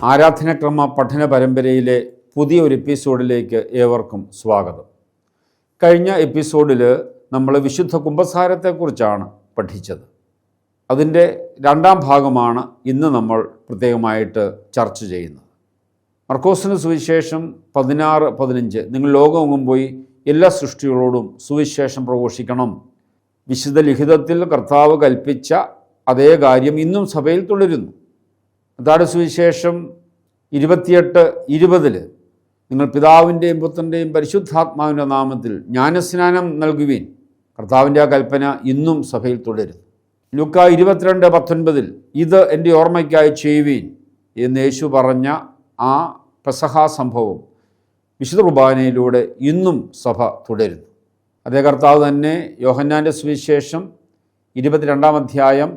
ആരാധനക്രമ പഠന പരമ്പരയിലെ പുതിയൊരു എപ്പിസോഡിലേക്ക് ഏവർക്കും സ്വാഗതം. കഴിഞ്ഞ എപ്പിസോഡിൽ നമ്മൾ വിശുദ്ധ കുമ്പസാരത്തെക്കുറിച്ചാണ് പഠിച്ചത്. അതിൻ്റെ രണ്ടാം ഭാഗമാണ് ഇന്ന് നമ്മൾ പ്രത്യേകമായിട്ട് ചർച്ച ചെയ്യുന്നത്. മർക്കോസിന് സുവിശേഷം 16:15 നിങ്ങൾ ലോകമെങ്ങും പോയി എല്ലാ സൃഷ്ടികളോടും സുവിശേഷം പ്രഘോഷിക്കണം. വിശുദ്ധ ലിഖിതത്തിൽ കർത്താവ് കൽപ്പിച്ച അതേ കാര്യം ഇന്നും സഭയിൽ തുടരുന്നു. അതാണ് സുവിശേഷം 28:20 നിങ്ങൾ പിതാവിൻ്റെയും പുത്രൻ്റെയും പരിശുദ്ധാത്മാവിൻ്റെ നാമത്തിൽ ജ്ഞാനസ്നാനം നൽകുവീൻ. കർത്താവിൻ്റെ ആ കൽപ്പന ഇന്നും സഭയിൽ തുടരുന്നു. ലൂക്കാ 22:19 ഇത് എൻ്റെ ഓർമ്മയ്ക്കായി ചെയ്യുവീൻ എന്ന് യേശു പറഞ്ഞ ആ പെസഹാ സംഭവം വിശുദ്ധ കുർബാനയിലൂടെ ഇന്നും സഭ തുടരുന്നു. അതേ കർത്താവ് തന്നെ യോഹന്നാൻ്റെ സുവിശേഷം 22-ാം അധ്യായം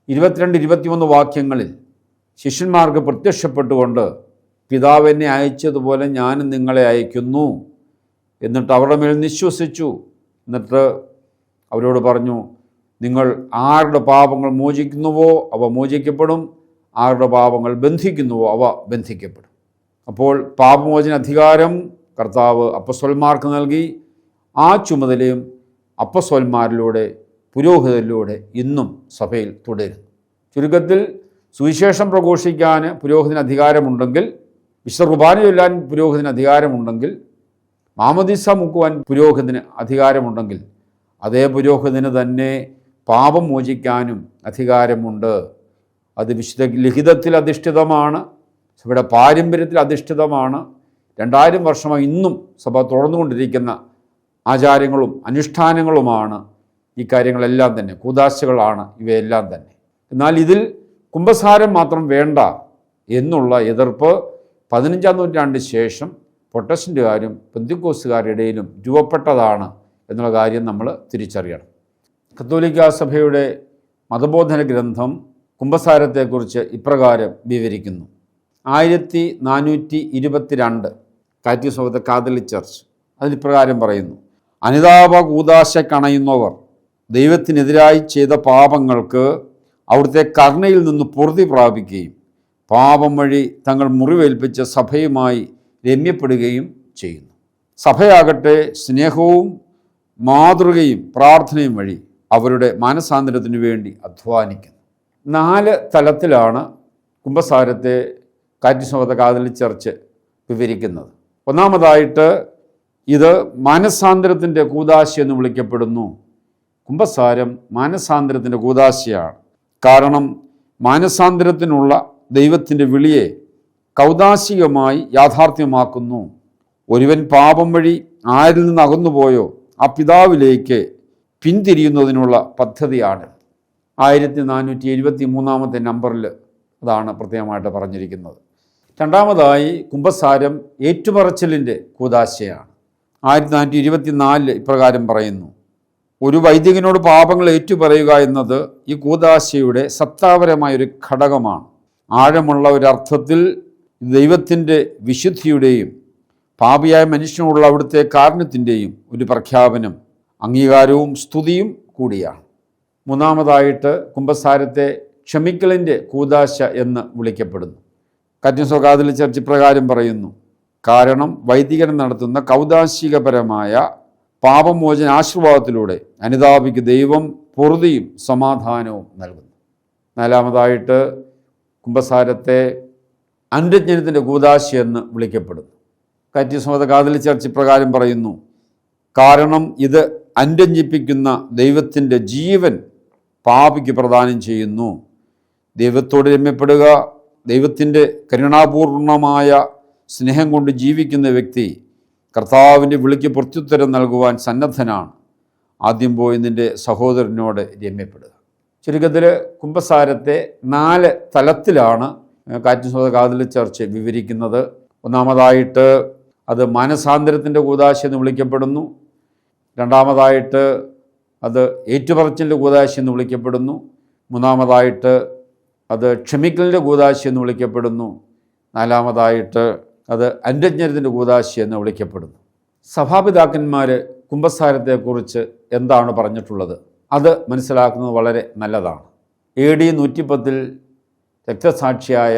22-21 വാക്യങ്ങളിൽ ശിഷ്യന്മാർക്ക് പ്രത്യക്ഷപ്പെട്ടുകൊണ്ട് പിതാവ് എന്നെ അയച്ചതുപോലെ ഞാനും നിങ്ങളെ അയക്കുന്നു, എന്നിട്ട് അവരുടെ മേൽ നിശ്വസിച്ചു. എന്നിട്ട് അവരോട് പറഞ്ഞു, നിങ്ങൾ ആരുടെ പാപങ്ങൾ മോചിക്കുന്നുവോ അവ മോചിക്കപ്പെടും, ആരുടെ പാപങ്ങൾ ബന്ധിക്കുന്നുവോ അവ ബന്ധിക്കപ്പെടും. അപ്പോൾ പാപമോചന അധികാരം കർത്താവ് അപ്പസ്വലന്മാർക്ക് നൽകി. ആ ചുമതലയും അപ്പസ്വലന്മാരിലൂടെ പുരോഹിതരിലൂടെ ഇന്നും സഭയിൽ തുടരുന്നു. ചുരുക്കത്തിൽ സുവിശേഷം പ്രഘോഷിക്കാൻ പുരോഹിതന് അധികാരമുണ്ടെങ്കിൽ, വിശുദ്ധ കുർബാന ചൊല്ലാൻ പുരോഹിതന് അധികാരമുണ്ടെങ്കിൽ, മാമോദീസ മുക്കുവാൻ പുരോഹിതന് അധികാരമുണ്ടെങ്കിൽ, അതേ പുരോഹിതന് തന്നെ പാപം മോചിക്കാനും അധികാരമുണ്ട്. അത് വിശുദ്ധ ലിഖിതത്തിൽ അധിഷ്ഠിതമാണ്, സഭയുടെ പാരമ്പര്യത്തിൽ അധിഷ്ഠിതമാണ്. 2000 വർഷമായി ഇന്നും സഭ തുടർന്നുകൊണ്ടിരിക്കുന്ന ആചാരങ്ങളും അനുഷ്ഠാനങ്ങളുമാണ് ഈ കാര്യങ്ങളെല്ലാം തന്നെ, കൂദാശകളാണ് ഇവയെല്ലാം തന്നെ. എന്നാൽ ഇതിൽ കുമ്പസാരം മാത്രം വേണ്ട എന്നുള്ള എതിർപ്പ് 15-ാം നൂറ്റാണ്ടിന് ശേഷം പ്രൊട്ടസ്റ്റന്റുകാരും പെന്തിക്കോസ്തുകാരുടെ ഇടയിലും രൂപപ്പെട്ടതാണ് എന്നുള്ള കാര്യം നമ്മൾ തിരിച്ചറിയണം. കത്തോലിക്കാ സഭയുടെ മതബോധന ഗ്രന്ഥം കുമ്പസാരത്തെക്കുറിച്ച് ഇപ്രകാരം വിവരിക്കുന്നു. 1422 catechism of the Catholic Church അതിലിപ്രകാരം പറയുന്നു: അനുതാപ കൂദാശ കണയുന്നവർ ദൈവത്തിനെതിരായി ചെയ്ത പാപങ്ങൾക്ക് അവിടുത്തെ കരുണയിൽ നിന്ന് പൊറുതി പ്രാപിക്കുകയും പാപം വഴി തങ്ങൾ മുറിവേൽപ്പിച്ച സഭയുമായി രമ്യപ്പെടുകയും ചെയ്യുന്നു. സഭയാകട്ടെ സ്നേഹവും മാതൃകയും പ്രാർത്ഥനയും വഴി അവരുടെ മാനസാന്തരത്തിനു വേണ്ടി അധ്വാനിക്കുന്നു. 4 തലത്തിലാണ് കുമ്പസാരത്തെ catechism of the Catholic Church വിവരിക്കുന്നത്. ഒന്നാമതായിട്ട് ഇത് മാനസാന്തരത്തിൻ്റെ കൂദാശ എന്ന് വിളിക്കപ്പെടുന്നു. കുമ്പസാരം മാനസാന്തരത്തിൻ്റെ കൂദാശയാണ്. കാരണം മാനസാന്തരത്തിനുള്ള ദൈവത്തിൻ്റെ വിളിയെ കൗദാശികമായി യാഥാർത്ഥ്യമാക്കുന്നു. ഒരുവൻ പാപം വഴി ആരിൽ നിന്ന് അകന്നുപോയോ ആ പിതാവിലേക്ക് പിന്തിരിയുന്നതിനുള്ള പദ്ധതിയാണ്. 1473-ാമത്തെ നമ്പറിൽ അതാണ് പ്രത്യേകമായിട്ട് പറഞ്ഞിരിക്കുന്നത്. രണ്ടാമതായി കുമ്പസാരം ഏറ്റുപറച്ചിലിൻ്റെ കൂദാശയാണ്. 1424 ഇപ്രകാരം പറയുന്നു: ഒരു വൈദികനോട് പാപങ്ങൾ ഏറ്റുപറയുക എന്നത് ഈ കൂദാശയുടെ സത്താപരമായൊരു ഘടകമാണ്. ആഴമുള്ള ഒരർത്ഥത്തിൽ ദൈവത്തിൻ്റെ വിശുദ്ധിയുടെയും പാപിയായ മനുഷ്യനോടുള്ള അവിടുത്തെ കാരുണ്യത്തിൻ്റെയും ഒരു പ്രഖ്യാപനം, അംഗീകാരവും സ്തുതിയും കൂടിയാണ്. മൂന്നാമതായിട്ട് കുമ്പസാരത്തെ ക്ഷമിക്കലിൻ്റെ കൂദാശ എന്ന് വിളിക്കപ്പെടുന്നു. കാറ്റഗിസം ഓഫ് കാത്തലിക് ചർച്ച് പ്രകാരം പറയുന്നു: കാരണം വൈദികൻ നടത്തുന്ന കൗദാശികപരമായ പാപമോചന ആശീർവാദത്തിലൂടെ അനുതാപിക്ക് ദൈവം പൊറുതിയും സമാധാനവും നൽകുന്നു. നാലാമതായിട്ട് കുമ്പസാരത്തെ അനുരഞ്ജനത്തിൻ്റെ കൂദാശ എന്ന് വിളിക്കപ്പെടുന്നു. Catechism of the Catholic church പ്രകാരം പറയുന്നു: കാരണം ഇത് അനുരഞ്ജിപ്പിക്കുന്ന ദൈവത്തിൻ്റെ ജീവൻ പാപിക്ക് പ്രദാനം ചെയ്യുന്നു. ദൈവത്തോട് രമ്യപ്പെടുക, ദൈവത്തിൻ്റെ കരുണാപൂർണമായ സ്നേഹം കൊണ്ട് ജീവിക്കുന്ന വ്യക്തി കർത്താവിൻ്റെ വിളിക്ക് പ്രത്യുത്തരം നൽകുവാൻ സന്നദ്ധനാണ്. ആദ്യം പോയി നിൻ്റെ സഹോദരനോട് രമ്യപ്പെടുക. ചുരുക്കത്തിൽ കുമ്പസാരത്തെ 4 തലത്തിലാണ് catechism of the Catholic Church വിവരിക്കുന്നത്. ഒന്നാമതായിട്ട് അത് മാനസാന്തരത്തിൻ്റെ കൂദാശ എന്ന് വിളിക്കപ്പെടുന്നു. രണ്ടാമതായിട്ട് അത് ഏറ്റുപറച്ചിലിൻ്റെ കൂദാശ എന്ന് വിളിക്കപ്പെടുന്നു. മൂന്നാമതായിട്ട് അത് ക്ഷമിക്കലിൻ്റെ കൂദാശ എന്ന് വിളിക്കപ്പെടുന്നു. നാലാമതായിട്ട് അത് അനുരഞ്ജനത്തിൻ്റെ കൂദാശ എന്ന് വിളിക്കപ്പെടുന്നു. സഭാപിതാക്കന്മാർ കുമ്പസാരത്തെക്കുറിച്ച് എന്താണ് പറഞ്ഞിട്ടുള്ളത് അത് മനസ്സിലാക്കുന്നത് വളരെ നല്ലതാണ്. AD 110 രക്തസാക്ഷിയായ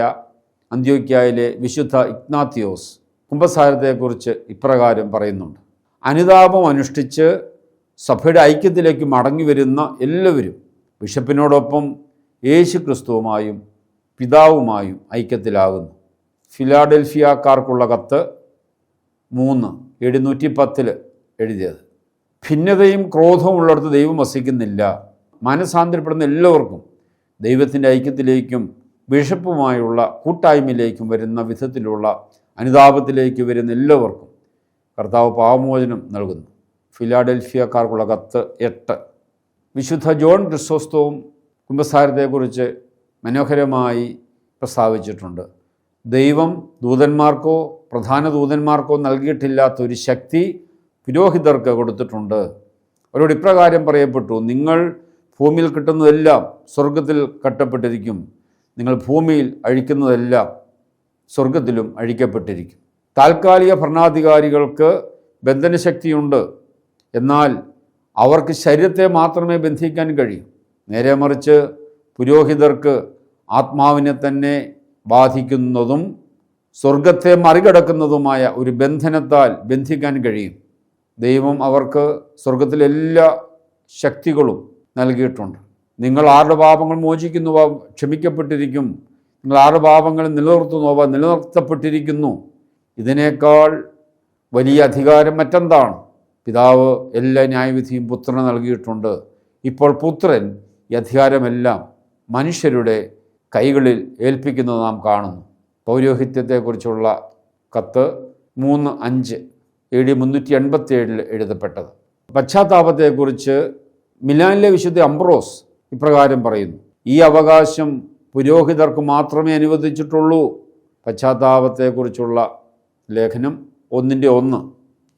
അന്ത്യോക്യയിലെ വിശുദ്ധ ഇഗ്നാത്തിയോസ് കുമ്പസാരത്തെക്കുറിച്ച് ഇപ്രകാരം പറയുന്നുണ്ട്: അനുതാപം അനുഷ്ഠിച്ച് സഭയുടെ ഐക്യത്തിലേക്ക് മടങ്ങി വരുന്ന എല്ലാവരും ബിഷപ്പിനോടൊപ്പം യേശു ക്രിസ്തുവുമായും പിതാവുമായും ഐക്യത്തിലാകുന്നു. ഫിലാഡൽഫിയക്കാർക്കുള്ള കത്ത് 3:710 എഴുതിയത്. ഭിന്നതയും ക്രോധവും ഉള്ളിടത്ത് ദൈവം വസിക്കുന്നില്ല. മനസാന്തരപ്പെടുന്ന എല്ലാവർക്കും ദൈവത്തിൻ്റെ ഐക്യത്തിലേക്കും ബിഷപ്പുമായുള്ള കൂട്ടായ്മയിലേക്കും വരുന്ന വിധത്തിലുള്ള അനുതാപത്തിലേക്ക് വരുന്ന എല്ലാവർക്കും കർത്താവ് പാപമോചനം നൽകുന്നു. ഫിലാഡൽഫിയക്കാർക്കുള്ള കത്ത് 8. വിശുദ്ധ ജോൺ ക്രിസോസ്റ്റവും കുമ്പസാരത്തെക്കുറിച്ച് മനോഹരമായി പ്രസ്താവിച്ചിട്ടുണ്ട്. ദൈവം ദൂതന്മാർക്കോ പ്രധാന ദൂതന്മാർക്കോ നൽകിയിട്ടില്ലാത്തൊരു ശക്തി പുരോഹിതർക്ക് കൊടുത്തിട്ടുണ്ട്. അവരോട് ഇപ്രകാരം പറയപ്പെട്ടു: നിങ്ങൾ ഭൂമിയിൽ കിട്ടുന്നതെല്ലാം സ്വർഗത്തിൽ കട്ടപ്പെട്ടിരിക്കും, നിങ്ങൾ ഭൂമിയിൽ അഴിക്കുന്നതെല്ലാം സ്വർഗത്തിലും അഴിക്കപ്പെട്ടിരിക്കും. താൽക്കാലിക ഭരണാധികാരികൾക്ക് ബന്ധനശക്തിയുണ്ട്, എന്നാൽ അവർക്ക് ശരീരത്തെ മാത്രമേ ബന്ധിക്കാൻ കഴിയൂ. നേരെ മറിച്ച് പുരോഹിതർക്ക് ആത്മാവിനെ തന്നെ ബാധിക്കുന്നതും സ്വർഗത്തെ മറികടക്കുന്നതുമായ ഒരു ബന്ധനത്താൽ ബന്ധിക്കാൻ കഴിയും. ദൈവം അവർക്ക് സ്വർഗത്തിലെ എല്ലാ ശക്തികളും നൽകിയിട്ടുണ്ട്. നിങ്ങൾ ആരുടെ പാപങ്ങൾ മോചിക്കുന്നുവോ ക്ഷമിക്കപ്പെട്ടിരിക്കും, നിങ്ങൾ ആരുടെ പാപങ്ങൾ നിലനിർത്തുന്നുവോ നിലനിർത്തപ്പെട്ടിരിക്കുന്നു. ഇതിനേക്കാൾ വലിയ അധികാരം മറ്റെന്താണ്? പിതാവ് എല്ലാ ന്യായവിധിയും പുത്രന് നൽകിയിട്ടുണ്ട്. ഇപ്പോൾ പുത്രൻ ഈ അധികാരമെല്ലാം മനുഷ്യരുടെ കൈകളിൽ ഏൽപ്പിക്കുന്നത് നാം കാണുന്നു. പൗരോഹിത്യത്തെക്കുറിച്ചുള്ള കത്ത് 3:5 AD 387 എഴുതപ്പെട്ടത്. പശ്ചാത്താപത്തെക്കുറിച്ച് മിലാനിലെ വിശുദ്ധ അംബ്രോസ് ഇപ്രകാരം പറയുന്നു: ഈ അവകാശം പുരോഹിതർക്ക് മാത്രമേ അനുവദിച്ചിട്ടുള്ളൂ. പശ്ചാത്താപത്തെക്കുറിച്ചുള്ള ലേഖനം 1:1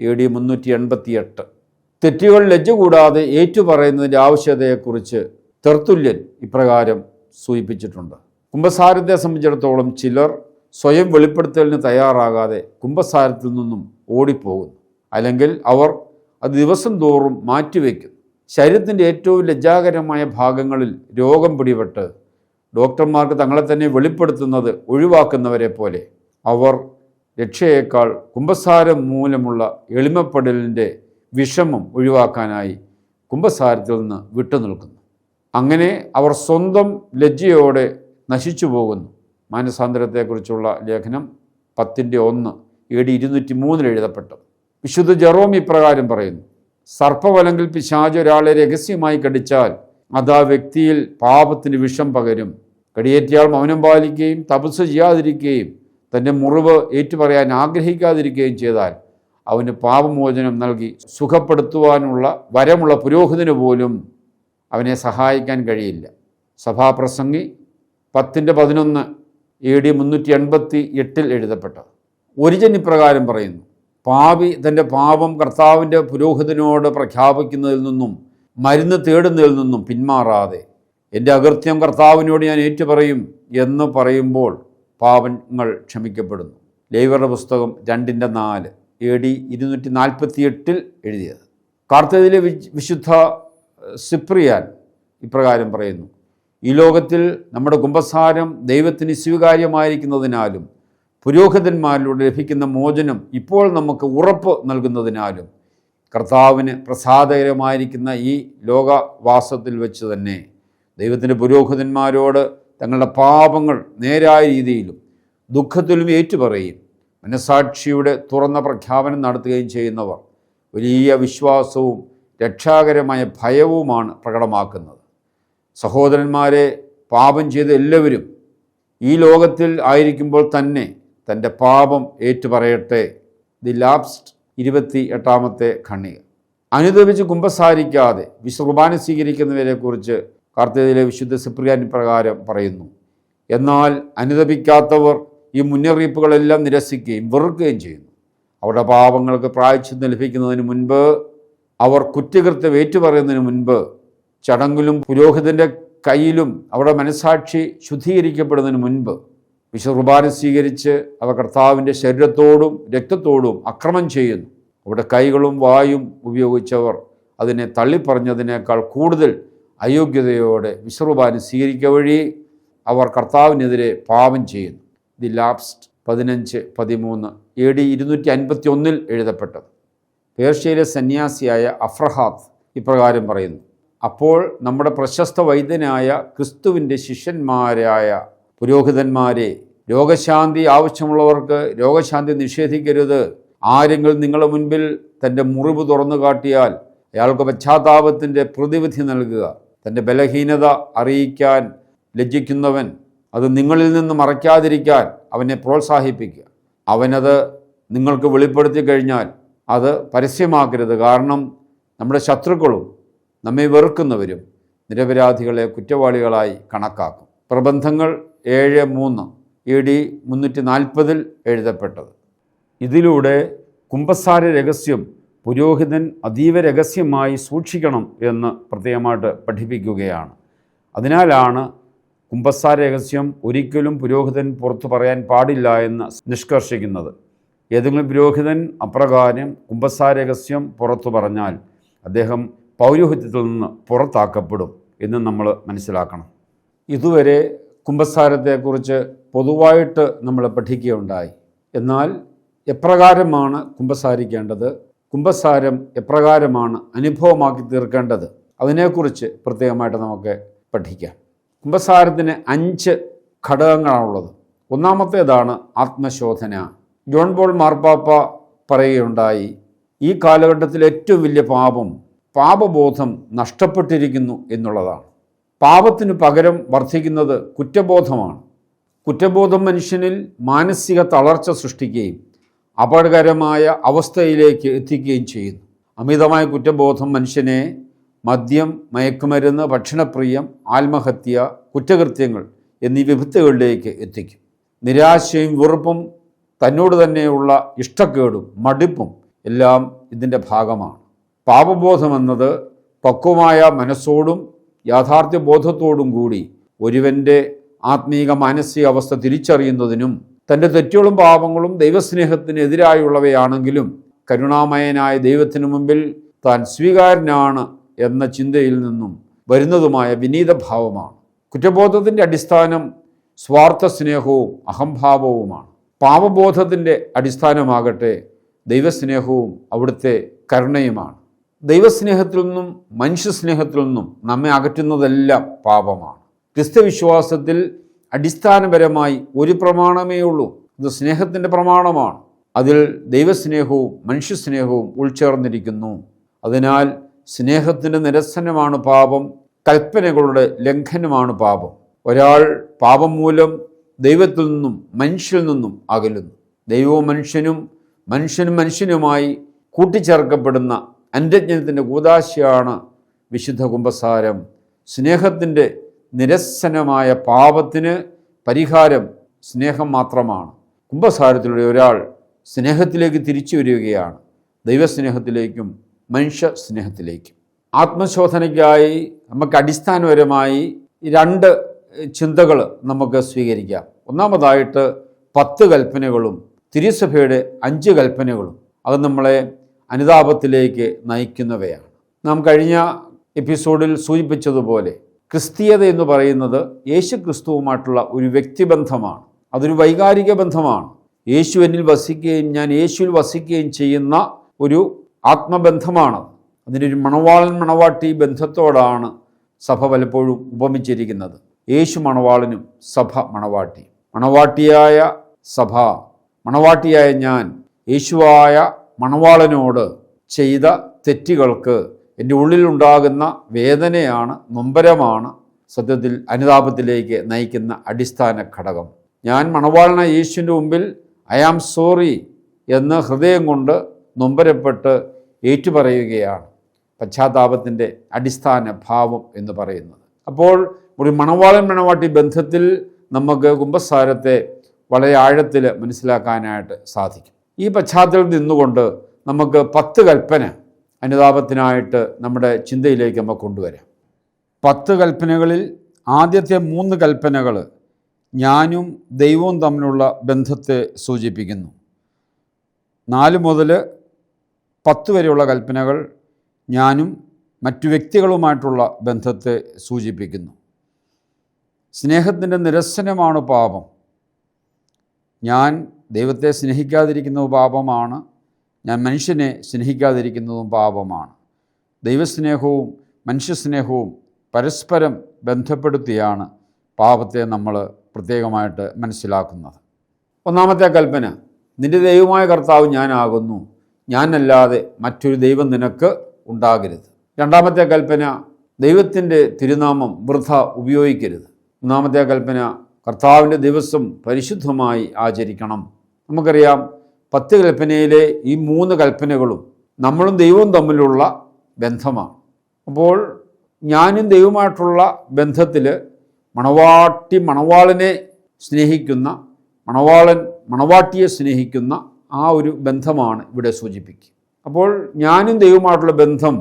AD 388. തെറ്റുകൾ ലജ്ജ കൂടാതെ ഏറ്റുപറയുന്നതിൻ്റെ ആവശ്യകതയെക്കുറിച്ച് തെർത്തുല്യൻ ഇപ്രകാരം സൂചിപ്പിച്ചിട്ടുണ്ട്: കുമ്പസാരത്തെ സംബന്ധിച്ചിടത്തോളം ചിലർ സ്വയം വെളിപ്പെടുത്തലിന് തയ്യാറാകാതെ കുമ്പസാരത്തിൽ നിന്നും ഓടിപ്പോകുന്നു, അല്ലെങ്കിൽ അവർ അത് ദിവസം തോറും മാറ്റിവെക്കുന്നു. ശരീരത്തിൻ്റെ ഏറ്റവും ലജ്ജാകരമായ ഭാഗങ്ങളിൽ രോഗം പിടിപെട്ട് ഡോക്ടർമാർക്ക് തങ്ങളെ തന്നെ വെളിപ്പെടുത്തുന്നത് ഒഴിവാക്കുന്നവരെ പോലെ അവർ രക്ഷയേക്കാൾ കുമ്പസാരം മൂലമുള്ള എളിമപ്പെടലിൻ്റെ വിഷമം ഒഴിവാക്കാനായി കുമ്പസാരത്തിൽ നിന്ന് വിട്ടുനിൽക്കുന്നു. അങ്ങനെ അവർ സ്വന്തം ലജ്ജയോടെ നശിച്ചു പോകുന്നു. മാനസാന്തരത്തെക്കുറിച്ചുള്ള ലേഖനം 10:1 AD 203 എഴുതപ്പെട്ടു. വിശുദ്ധ ജെറോം ഇപ്രകാരം പറയുന്നു: സർപ്പവലങ്കിൽ പിശാച് ഒരാളെ രഹസ്യമായി കടിച്ചാൽ അത് ആ വ്യക്തിയിൽ പാപത്തിന് വിഷം പകരും. കടിയേറ്റയാൾ മൗനം പാലിക്കുകയും തപസ് ചെയ്യാതിരിക്കുകയും തൻ്റെ മുറിവ് ഏറ്റുപറയാൻ ആഗ്രഹിക്കാതിരിക്കുകയും ചെയ്താൽ അവന് പാപമോചനം നൽകി സുഖപ്പെടുത്തുവാനുള്ള വരമുള്ള പുരോഹിതന് പോലും അവനെ സഹായിക്കാൻ കഴിയില്ല. സഭാപ്രസംഗി 10:11 AD 388 എഴുതപ്പെട്ടത്. ഒരിജൻ ഇപ്രകാരം പറയുന്നു: പാപി തൻ്റെ പാപം കർത്താവിൻ്റെ പുരോഹിതനോട് പ്രഖ്യാപിക്കുന്നതിൽ നിന്നും മരുന്ന് തേടുന്നതിൽ നിന്നും പിന്മാറാതെ എൻ്റെ അകൃത്യം കർത്താവിനോട് ഞാൻ ഏറ്റുപറയും എന്ന് പറയുമ്പോൾ പാപങ്ങൾ ക്ഷമിക്കപ്പെടുന്നു. ലേവ്യരുടെ പുസ്തകം 2:4 AD 248 എഴുതിയത്. കാർത്തേജിലെ വിശുദ്ധ സിപ്രിയാൻ ഇപ്രകാരം പറയുന്നു: ഈ ലോകത്തിൽ നമ്മുടെ കുമ്പസാരം ദൈവത്തിന് സ്വീകാര്യമായിരിക്കുന്നതിനാലും പുരോഹിതന്മാരിലൂടെ ലഭിക്കുന്ന മോചനം ഇപ്പോൾ നമുക്ക് ഉറപ്പ് നൽകുന്നതിനാലും കർത്താവിന് പ്രസാദകരമായിരിക്കുന്ന ഈ ലോകവാസത്തിൽ വെച്ച് തന്നെ ദൈവത്തിൻ്റെ പുരോഹിതന്മാരോട് തങ്ങളുടെ പാപങ്ങൾ നേരായ രീതിയിലും ദുഃഖത്തിലും ഏറ്റുപറയുകയും മനസാക്ഷിയുടെ തുറന്ന പ്രഖ്യാപനം നടത്തുകയും ചെയ്യുന്നവർ വലിയ വിശ്വാസവും രക്ഷാകരമായ ഭയവുമാണ് പ്രകടമാക്കുന്നത്. സഹോദരന്മാരെ, പാപം ചെയ്ത എല്ലാവരും ഈ ലോകത്തിൽ ആയിരിക്കുമ്പോൾ തന്നെ തൻ്റെ പാപം ഏറ്റുപറയട്ടെ. The lapsed 28ാമത്തെ ഖണ്ഡിക. അനുദപിച്ച് കുമ്പസാരിക്കാതെ വിശ്വകുർബാന സ്വീകരിക്കുന്നവരെക്കുറിച്ച് കാർത്തേജിലെ വിശുദ്ധ സിപ്രിയാൻ പ്രകാരം പറയുന്നു: എന്നാൽ അനുദപിക്കാത്തവർ ഈ മുന്നറിയിപ്പുകളെല്ലാം നിരസിക്കുകയും വെറുക്കുകയും ചെയ്യുന്നു. അവരുടെ പാപങ്ങൾക്ക് പ്രായശ്ചിത്തം ലഭിക്കുന്നതിന് മുൻപ്, അവർ കുറ്റകൃത്യം ഏറ്റുപറയുന്നതിന് മുൻപ്, ചടങ്ങിലും പുരോഹിതൻ്റെ കയ്യിലും അവരുടെ മനസാക്ഷി ശുദ്ധീകരിക്കപ്പെടുന്നതിന് മുൻപ് വിശുദ്ധ കുർബാന സ്വീകരിച്ച് അവർ കർത്താവിൻ്റെ ശരീരത്തോടും രക്തത്തോടും അക്രമം ചെയ്യുന്നു. അവരുടെ കൈകളും വായും ഉപയോഗിച്ചവർ അതിനെ തള്ളിപ്പറഞ്ഞതിനേക്കാൾ കൂടുതൽ അയോഗ്യതയോടെ വിശുദ്ധ കുർബാന സ്വീകരിക്കുക വഴി അവർ കർത്താവിനെതിരെ പാപം ചെയ്യുന്നു. The lapsed 15-13 AD 251 എഴുതപ്പെട്ടത്. പേർഷ്യയിലെ സന്യാസിയായ അഫ്രഹാത്ത് ഇപ്രകാരം പറയുന്നു: അപ്പോൾ നമ്മുടെ പ്രശസ്ത വൈദ്യനായ ക്രിസ്തുവിൻ്റെ ശിഷ്യന്മാരായ പുരോഹിതന്മാരെ, രോഗശാന്തി ആവശ്യമുള്ളവർക്ക് രോഗശാന്തി നിഷേധിക്കരുത്. ആരെങ്കിലും നിങ്ങളുടെ മുൻപിൽ തൻ്റെ മുറിവ് തുറന്നു കാട്ടിയാൽ അയാൾക്ക് പശ്ചാത്താപത്തിൻ്റെ പ്രതിവിധി നൽകുക. തൻ്റെ ബലഹീനത അറിയിക്കാൻ ലജ്ജിക്കുന്നവൻ അത് നിങ്ങളിൽ നിന്ന് മറയ്ക്കാതിരിക്കാൻ അവനെ പ്രോത്സാഹിപ്പിക്കുക. അവനത് നിങ്ങൾക്ക് വെളിപ്പെടുത്തി കഴിഞ്ഞാൽ അത് പരസ്യമാക്കരുത്. കാരണം നമ്മുടെ ശത്രുക്കളും നമ്മെ വെറുക്കുന്നവരും നിരപരാധികളെ കുറ്റവാളികളായി കണക്കാക്കും. പ്രബന്ധങ്ങൾ 7:3 AD 340 എഴുതപ്പെട്ടത്. ഇതിലൂടെ കുമ്പസാര രഹസ്യം പുരോഹിതൻ അതീവ രഹസ്യമായി സൂക്ഷിക്കണം എന്ന് പ്രത്യേകമായിട്ട് പഠിപ്പിക്കുകയാണ്. അതിനാലാണ് കുമ്പസാര രഹസ്യം ഒരിക്കലും പുരോഹിതൻ പുറത്തു പറയാൻ പാടില്ല എന്ന് നിഷ്കർഷിക്കുന്നത്. ഏതെങ്കിലും പുരോഹിതൻ അപ്രകാരം കുമ്പസാര രഹസ്യം പുറത്തു പറഞ്ഞാൽ അദ്ദേഹം പൗരോഹിത്യത്തിൽ നിന്ന് പുറത്താക്കപ്പെടും എന്ന് നമ്മൾ മനസ്സിലാക്കണം. ഇതുവരെ കുമ്പസാരത്തെക്കുറിച്ച് പൊതുവായിട്ട് നമ്മൾ പഠിക്കുകയുണ്ടായി. എന്നാൽ എപ്രകാരമാണ് കുമ്പസാരിക്കേണ്ടത്, കുമ്പസാരം എപ്രകാരമാണ് അനുഭവമാക്കി തീർക്കേണ്ടത്, അതിനെക്കുറിച്ച് പ്രത്യേകമായിട്ട് നമുക്ക് പഠിക്കാം. കുമ്പസാരത്തിന് 5 ഘടകങ്ങളാണുള്ളത്. ഒന്നാമത്തേതാണ് ആത്മശോധന. ജോൺ പോൾ മാർപ്പാപ്പ പറയുകയുണ്ടായി, ഈ കാലഘട്ടത്തിൽ ഏറ്റവും വലിയ പാപം പാപബോധം നഷ്ടപ്പെട്ടിരിക്കുന്നു എന്നുള്ളതാണ്. പാപത്തിനു പകരം വർദ്ധിക്കുന്നത് കുറ്റബോധമാണ്. കുറ്റബോധം മനുഷ്യനിൽ മാനസിക തളർച്ച സൃഷ്ടിക്കുകയും അപകടകരമായ അവസ്ഥയിലേക്ക് എത്തിക്കുകയും ചെയ്യുന്നു. അമിതമായ കുറ്റബോധം മനുഷ്യനെ മദ്യം, മയക്കുമരുന്ന്, ഭക്ഷണപ്രിയം, ആത്മഹത്യ, കുറ്റകൃത്യങ്ങൾ എന്നീ വിപത്തുകളിലേക്ക് എത്തിക്കും. നിരാശയും വെറുപ്പും തന്നോട് തന്നെയുള്ള ഇഷ്ടക്കേടും മടുപ്പും എല്ലാം ഇതിൻ്റെ ഭാഗമാണ്. പാപബോധമെന്നത് പക്വമായ മനസ്സോടും യാഥാർത്ഥ്യബോധത്തോടും കൂടി ഒരുവൻ്റെ ആത്മീക മാനസിക അവസ്ഥ തിരിച്ചറിയുന്നതിനും തൻ്റെ തെറ്റുകളും പാപങ്ങളും ദൈവസ്നേഹത്തിന് എതിരായുള്ളവയാണെങ്കിലും കരുണാമയനായ ദൈവത്തിനു മുമ്പിൽ താൻ സ്വീകാര്യനാണ് എന്ന ചിന്തയിൽ നിന്നും വരുന്നതുമായ വിനീതഭാവമാണ്. കുറ്റബോധത്തിൻ്റെ അടിസ്ഥാനം സ്വാർത്ഥ സ്നേഹവും അഹംഭാവവുമാണ്. പാപബോധത്തിൻ്റെ അടിസ്ഥാനമാകട്ടെ ദൈവസ്നേഹവും അവിടുത്തെ കരുണയുമാണ്. ദൈവസ്നേഹത്തിൽ നിന്നും മനുഷ്യസ്നേഹത്തിൽ നിന്നും നമ്മെ അകറ്റുന്നതെല്ലാം പാപമാണ്. ക്രിസ്തുവിശ്വാസത്തിൽ അടിസ്ഥാനപരമായി ഒരു പ്രമാണമേ ഉള്ളൂ. ഇത് സ്നേഹത്തിൻ്റെ പ്രമാണമാണ്. അതിൽ ദൈവസ്നേഹവും മനുഷ്യസ്നേഹവും ഉൾച്ചേർന്നിരിക്കുന്നു. അതിനാൽ സ്നേഹത്തിൻ്റെ നിരസനമാണ് പാപം, കൽപ്പനകളുടെ ലംഘനമാണ് പാപം. ഒരാൾ പാപം മൂലം ദൈവത്തിൽ നിന്നും മനുഷ്യരിൽ നിന്നും അകലുന്നു. ദൈവവും മനുഷ്യനും മനുഷ്യനും മനുഷ്യനുമായി കൂട്ടിച്ചേർക്കപ്പെടുന്ന അന്ത്യജ്ഞനത്തിൻ്റെ കൂദാശയാണ് വിശുദ്ധ കുമ്പസാരം. സ്നേഹത്തിൻ്റെ നിരസനമായ പാപത്തിന് പരിഹാരം സ്നേഹം മാത്രമാണ്. കുമ്പസാരത്തിലൂടെ ഒരാൾ സ്നേഹത്തിലേക്ക് തിരിച്ചു വരികയാണ്, ദൈവസ്നേഹത്തിലേക്കും മനുഷ്യ സ്നേഹത്തിലേക്കും. ആത്മശോധനയ്ക്കായി നമുക്ക് അടിസ്ഥാനപരമായി 2 ചിന്തകൾ നമുക്ക് സ്വീകരിക്കാം. ഒന്നാമതായിട്ട് 10 കൽപ്പനകളും തിരുസഭയുടെ 5 കൽപ്പനകളും. അത് നമ്മളെ അനുതാപത്തിലേക്ക് നയിക്കുന്നവയാണ്. നാം കഴിഞ്ഞ എപ്പിസോഡിൽ സൂചിപ്പിച്ചതുപോലെ ക്രിസ്തീയത എന്ന് പറയുന്നത് യേശു ക്രിസ്തുവുമായിട്ടുള്ള ഒരു വ്യക്തിബന്ധമാണ്. അതൊരു വൈകാരിക ബന്ധമാണ്. യേശു എന്നിൽ വസിക്കുകയും ഞാൻ യേശുവിൽ വസിക്കുകയും ചെയ്യുന്ന ഒരു ആത്മബന്ധമാണ്. അതിനൊരു മണവാളൻ മണവാട്ടി ബന്ധത്തോടാണ് സഭ പലപ്പോഴും ഉപമിച്ചിരിക്കുന്നത്. യേശു മണവാളനും സഭ മണവാട്ടി. മണവാട്ടിയായ സഭ, മണവാട്ടിയായ ഞാൻ യേശുവായ മണവാളനോട് ചെയ്ത തെറ്റുകൾക്ക് എൻ്റെ ഉള്ളിലുണ്ടാകുന്ന വേദനയാണ്, നൊമ്പരമാണ് സത്യത്തിൽ അനുതാപത്തിലേക്ക് നയിക്കുന്ന അടിസ്ഥാന ഘടകം. ഞാൻ മണവാളനായ യേശുവിൻ്റെ മുമ്പിൽ ഐ ആം സോറി എന്ന് ഹൃദയം കൊണ്ട് നൊമ്പരപ്പെട്ട് ഏറ്റുപറയുകയാണ് പശ്ചാത്താപത്തിൻ്റെ അടിസ്ഥാന ഭാവം എന്ന് പറയുന്നത്. അപ്പോൾ ഒരു മണവാളൻ മണവാട്ടി ബന്ധത്തിൽ നമുക്ക് കുമ്പസാരത്തെ വളരെ ആഴത്തിൽ മനസ്സിലാക്കാനായിട്ട് സാധിക്കും. ഈ പശ്ചാത്തലത്തിൽ നിന്നുകൊണ്ട് നമുക്ക് 10 കൽപ്പന അനുതാപത്തിനായിട്ട് നമ്മുടെ ചിന്തയിലേക്ക് നമുക്ക് കൊണ്ടുവരാം. 10 കൽപ്പനകളിൽ ആദ്യത്തെ 3 കൽപ്പനകൾ ഞാനും ദൈവവും തമ്മിലുള്ള ബന്ധത്തെ സൂചിപ്പിക്കുന്നു. 4 മുതൽ 10 വരെയുള്ള കൽപ്പനകൾ ഞാനും മറ്റു വ്യക്തികളുമായിട്ടുള്ള ബന്ധത്തെ സൂചിപ്പിക്കുന്നു. സ്നേഹത്തിൻ്റെ നിരസനമാണ് പാപം. ഞാൻ ദൈവത്തെ സ്നേഹിക്കാതിരിക്കുന്നതും പാപമാണ്, ഞാൻ മനുഷ്യനെ സ്നേഹിക്കാതിരിക്കുന്നതും പാപമാണ്. ദൈവസ്നേഹവും മനുഷ്യസ്നേഹവും പരസ്പരം ബന്ധപ്പെടുത്തിയാണ് പാപത്തെ നമ്മൾ പ്രത്യേകമായിട്ട് മനസ്സിലാക്കുന്നത്. ഒന്നാമത്തെ കൽപ്പന, നിൻ്റെ ദൈവമായ കർത്താവ് ഞാനാകുന്നു, ഞാനല്ലാതെ മറ്റൊരു ദൈവം നിനക്ക് ഉണ്ടാകരുത്. രണ്ടാമത്തെ കൽപ്പന, ദൈവത്തിൻ്റെ തിരുനാമം വൃഥ ഉപയോഗിക്കരുത്. മൂന്നാമത്തെ കൽപ്പന, കർത്താവിൻ്റെ ദിവസം പരിശുദ്ധമായി ആചരിക്കണം. നമുക്കറിയാം 10 കൽപ്പനയിലെ ഈ 3 കൽപ്പനകളും നമ്മളും ദൈവവും തമ്മിലുള്ള ബന്ധമാണ്. അപ്പോൾ ഞാനും ദൈവമായിട്ടുള്ള ബന്ധത്തിൽ മണവാളനെ സ്നേഹിക്കുന്ന, മണവാളൻ മണവാട്ടിയെ സ്നേഹിക്കുന്ന ആ ഒരു ബന്ധമാണ് ഇവിടെ സൂചിപ്പിക്കുക. അപ്പോൾ ഞാനും ദൈവമായിട്ടുള്ള ബന്ധം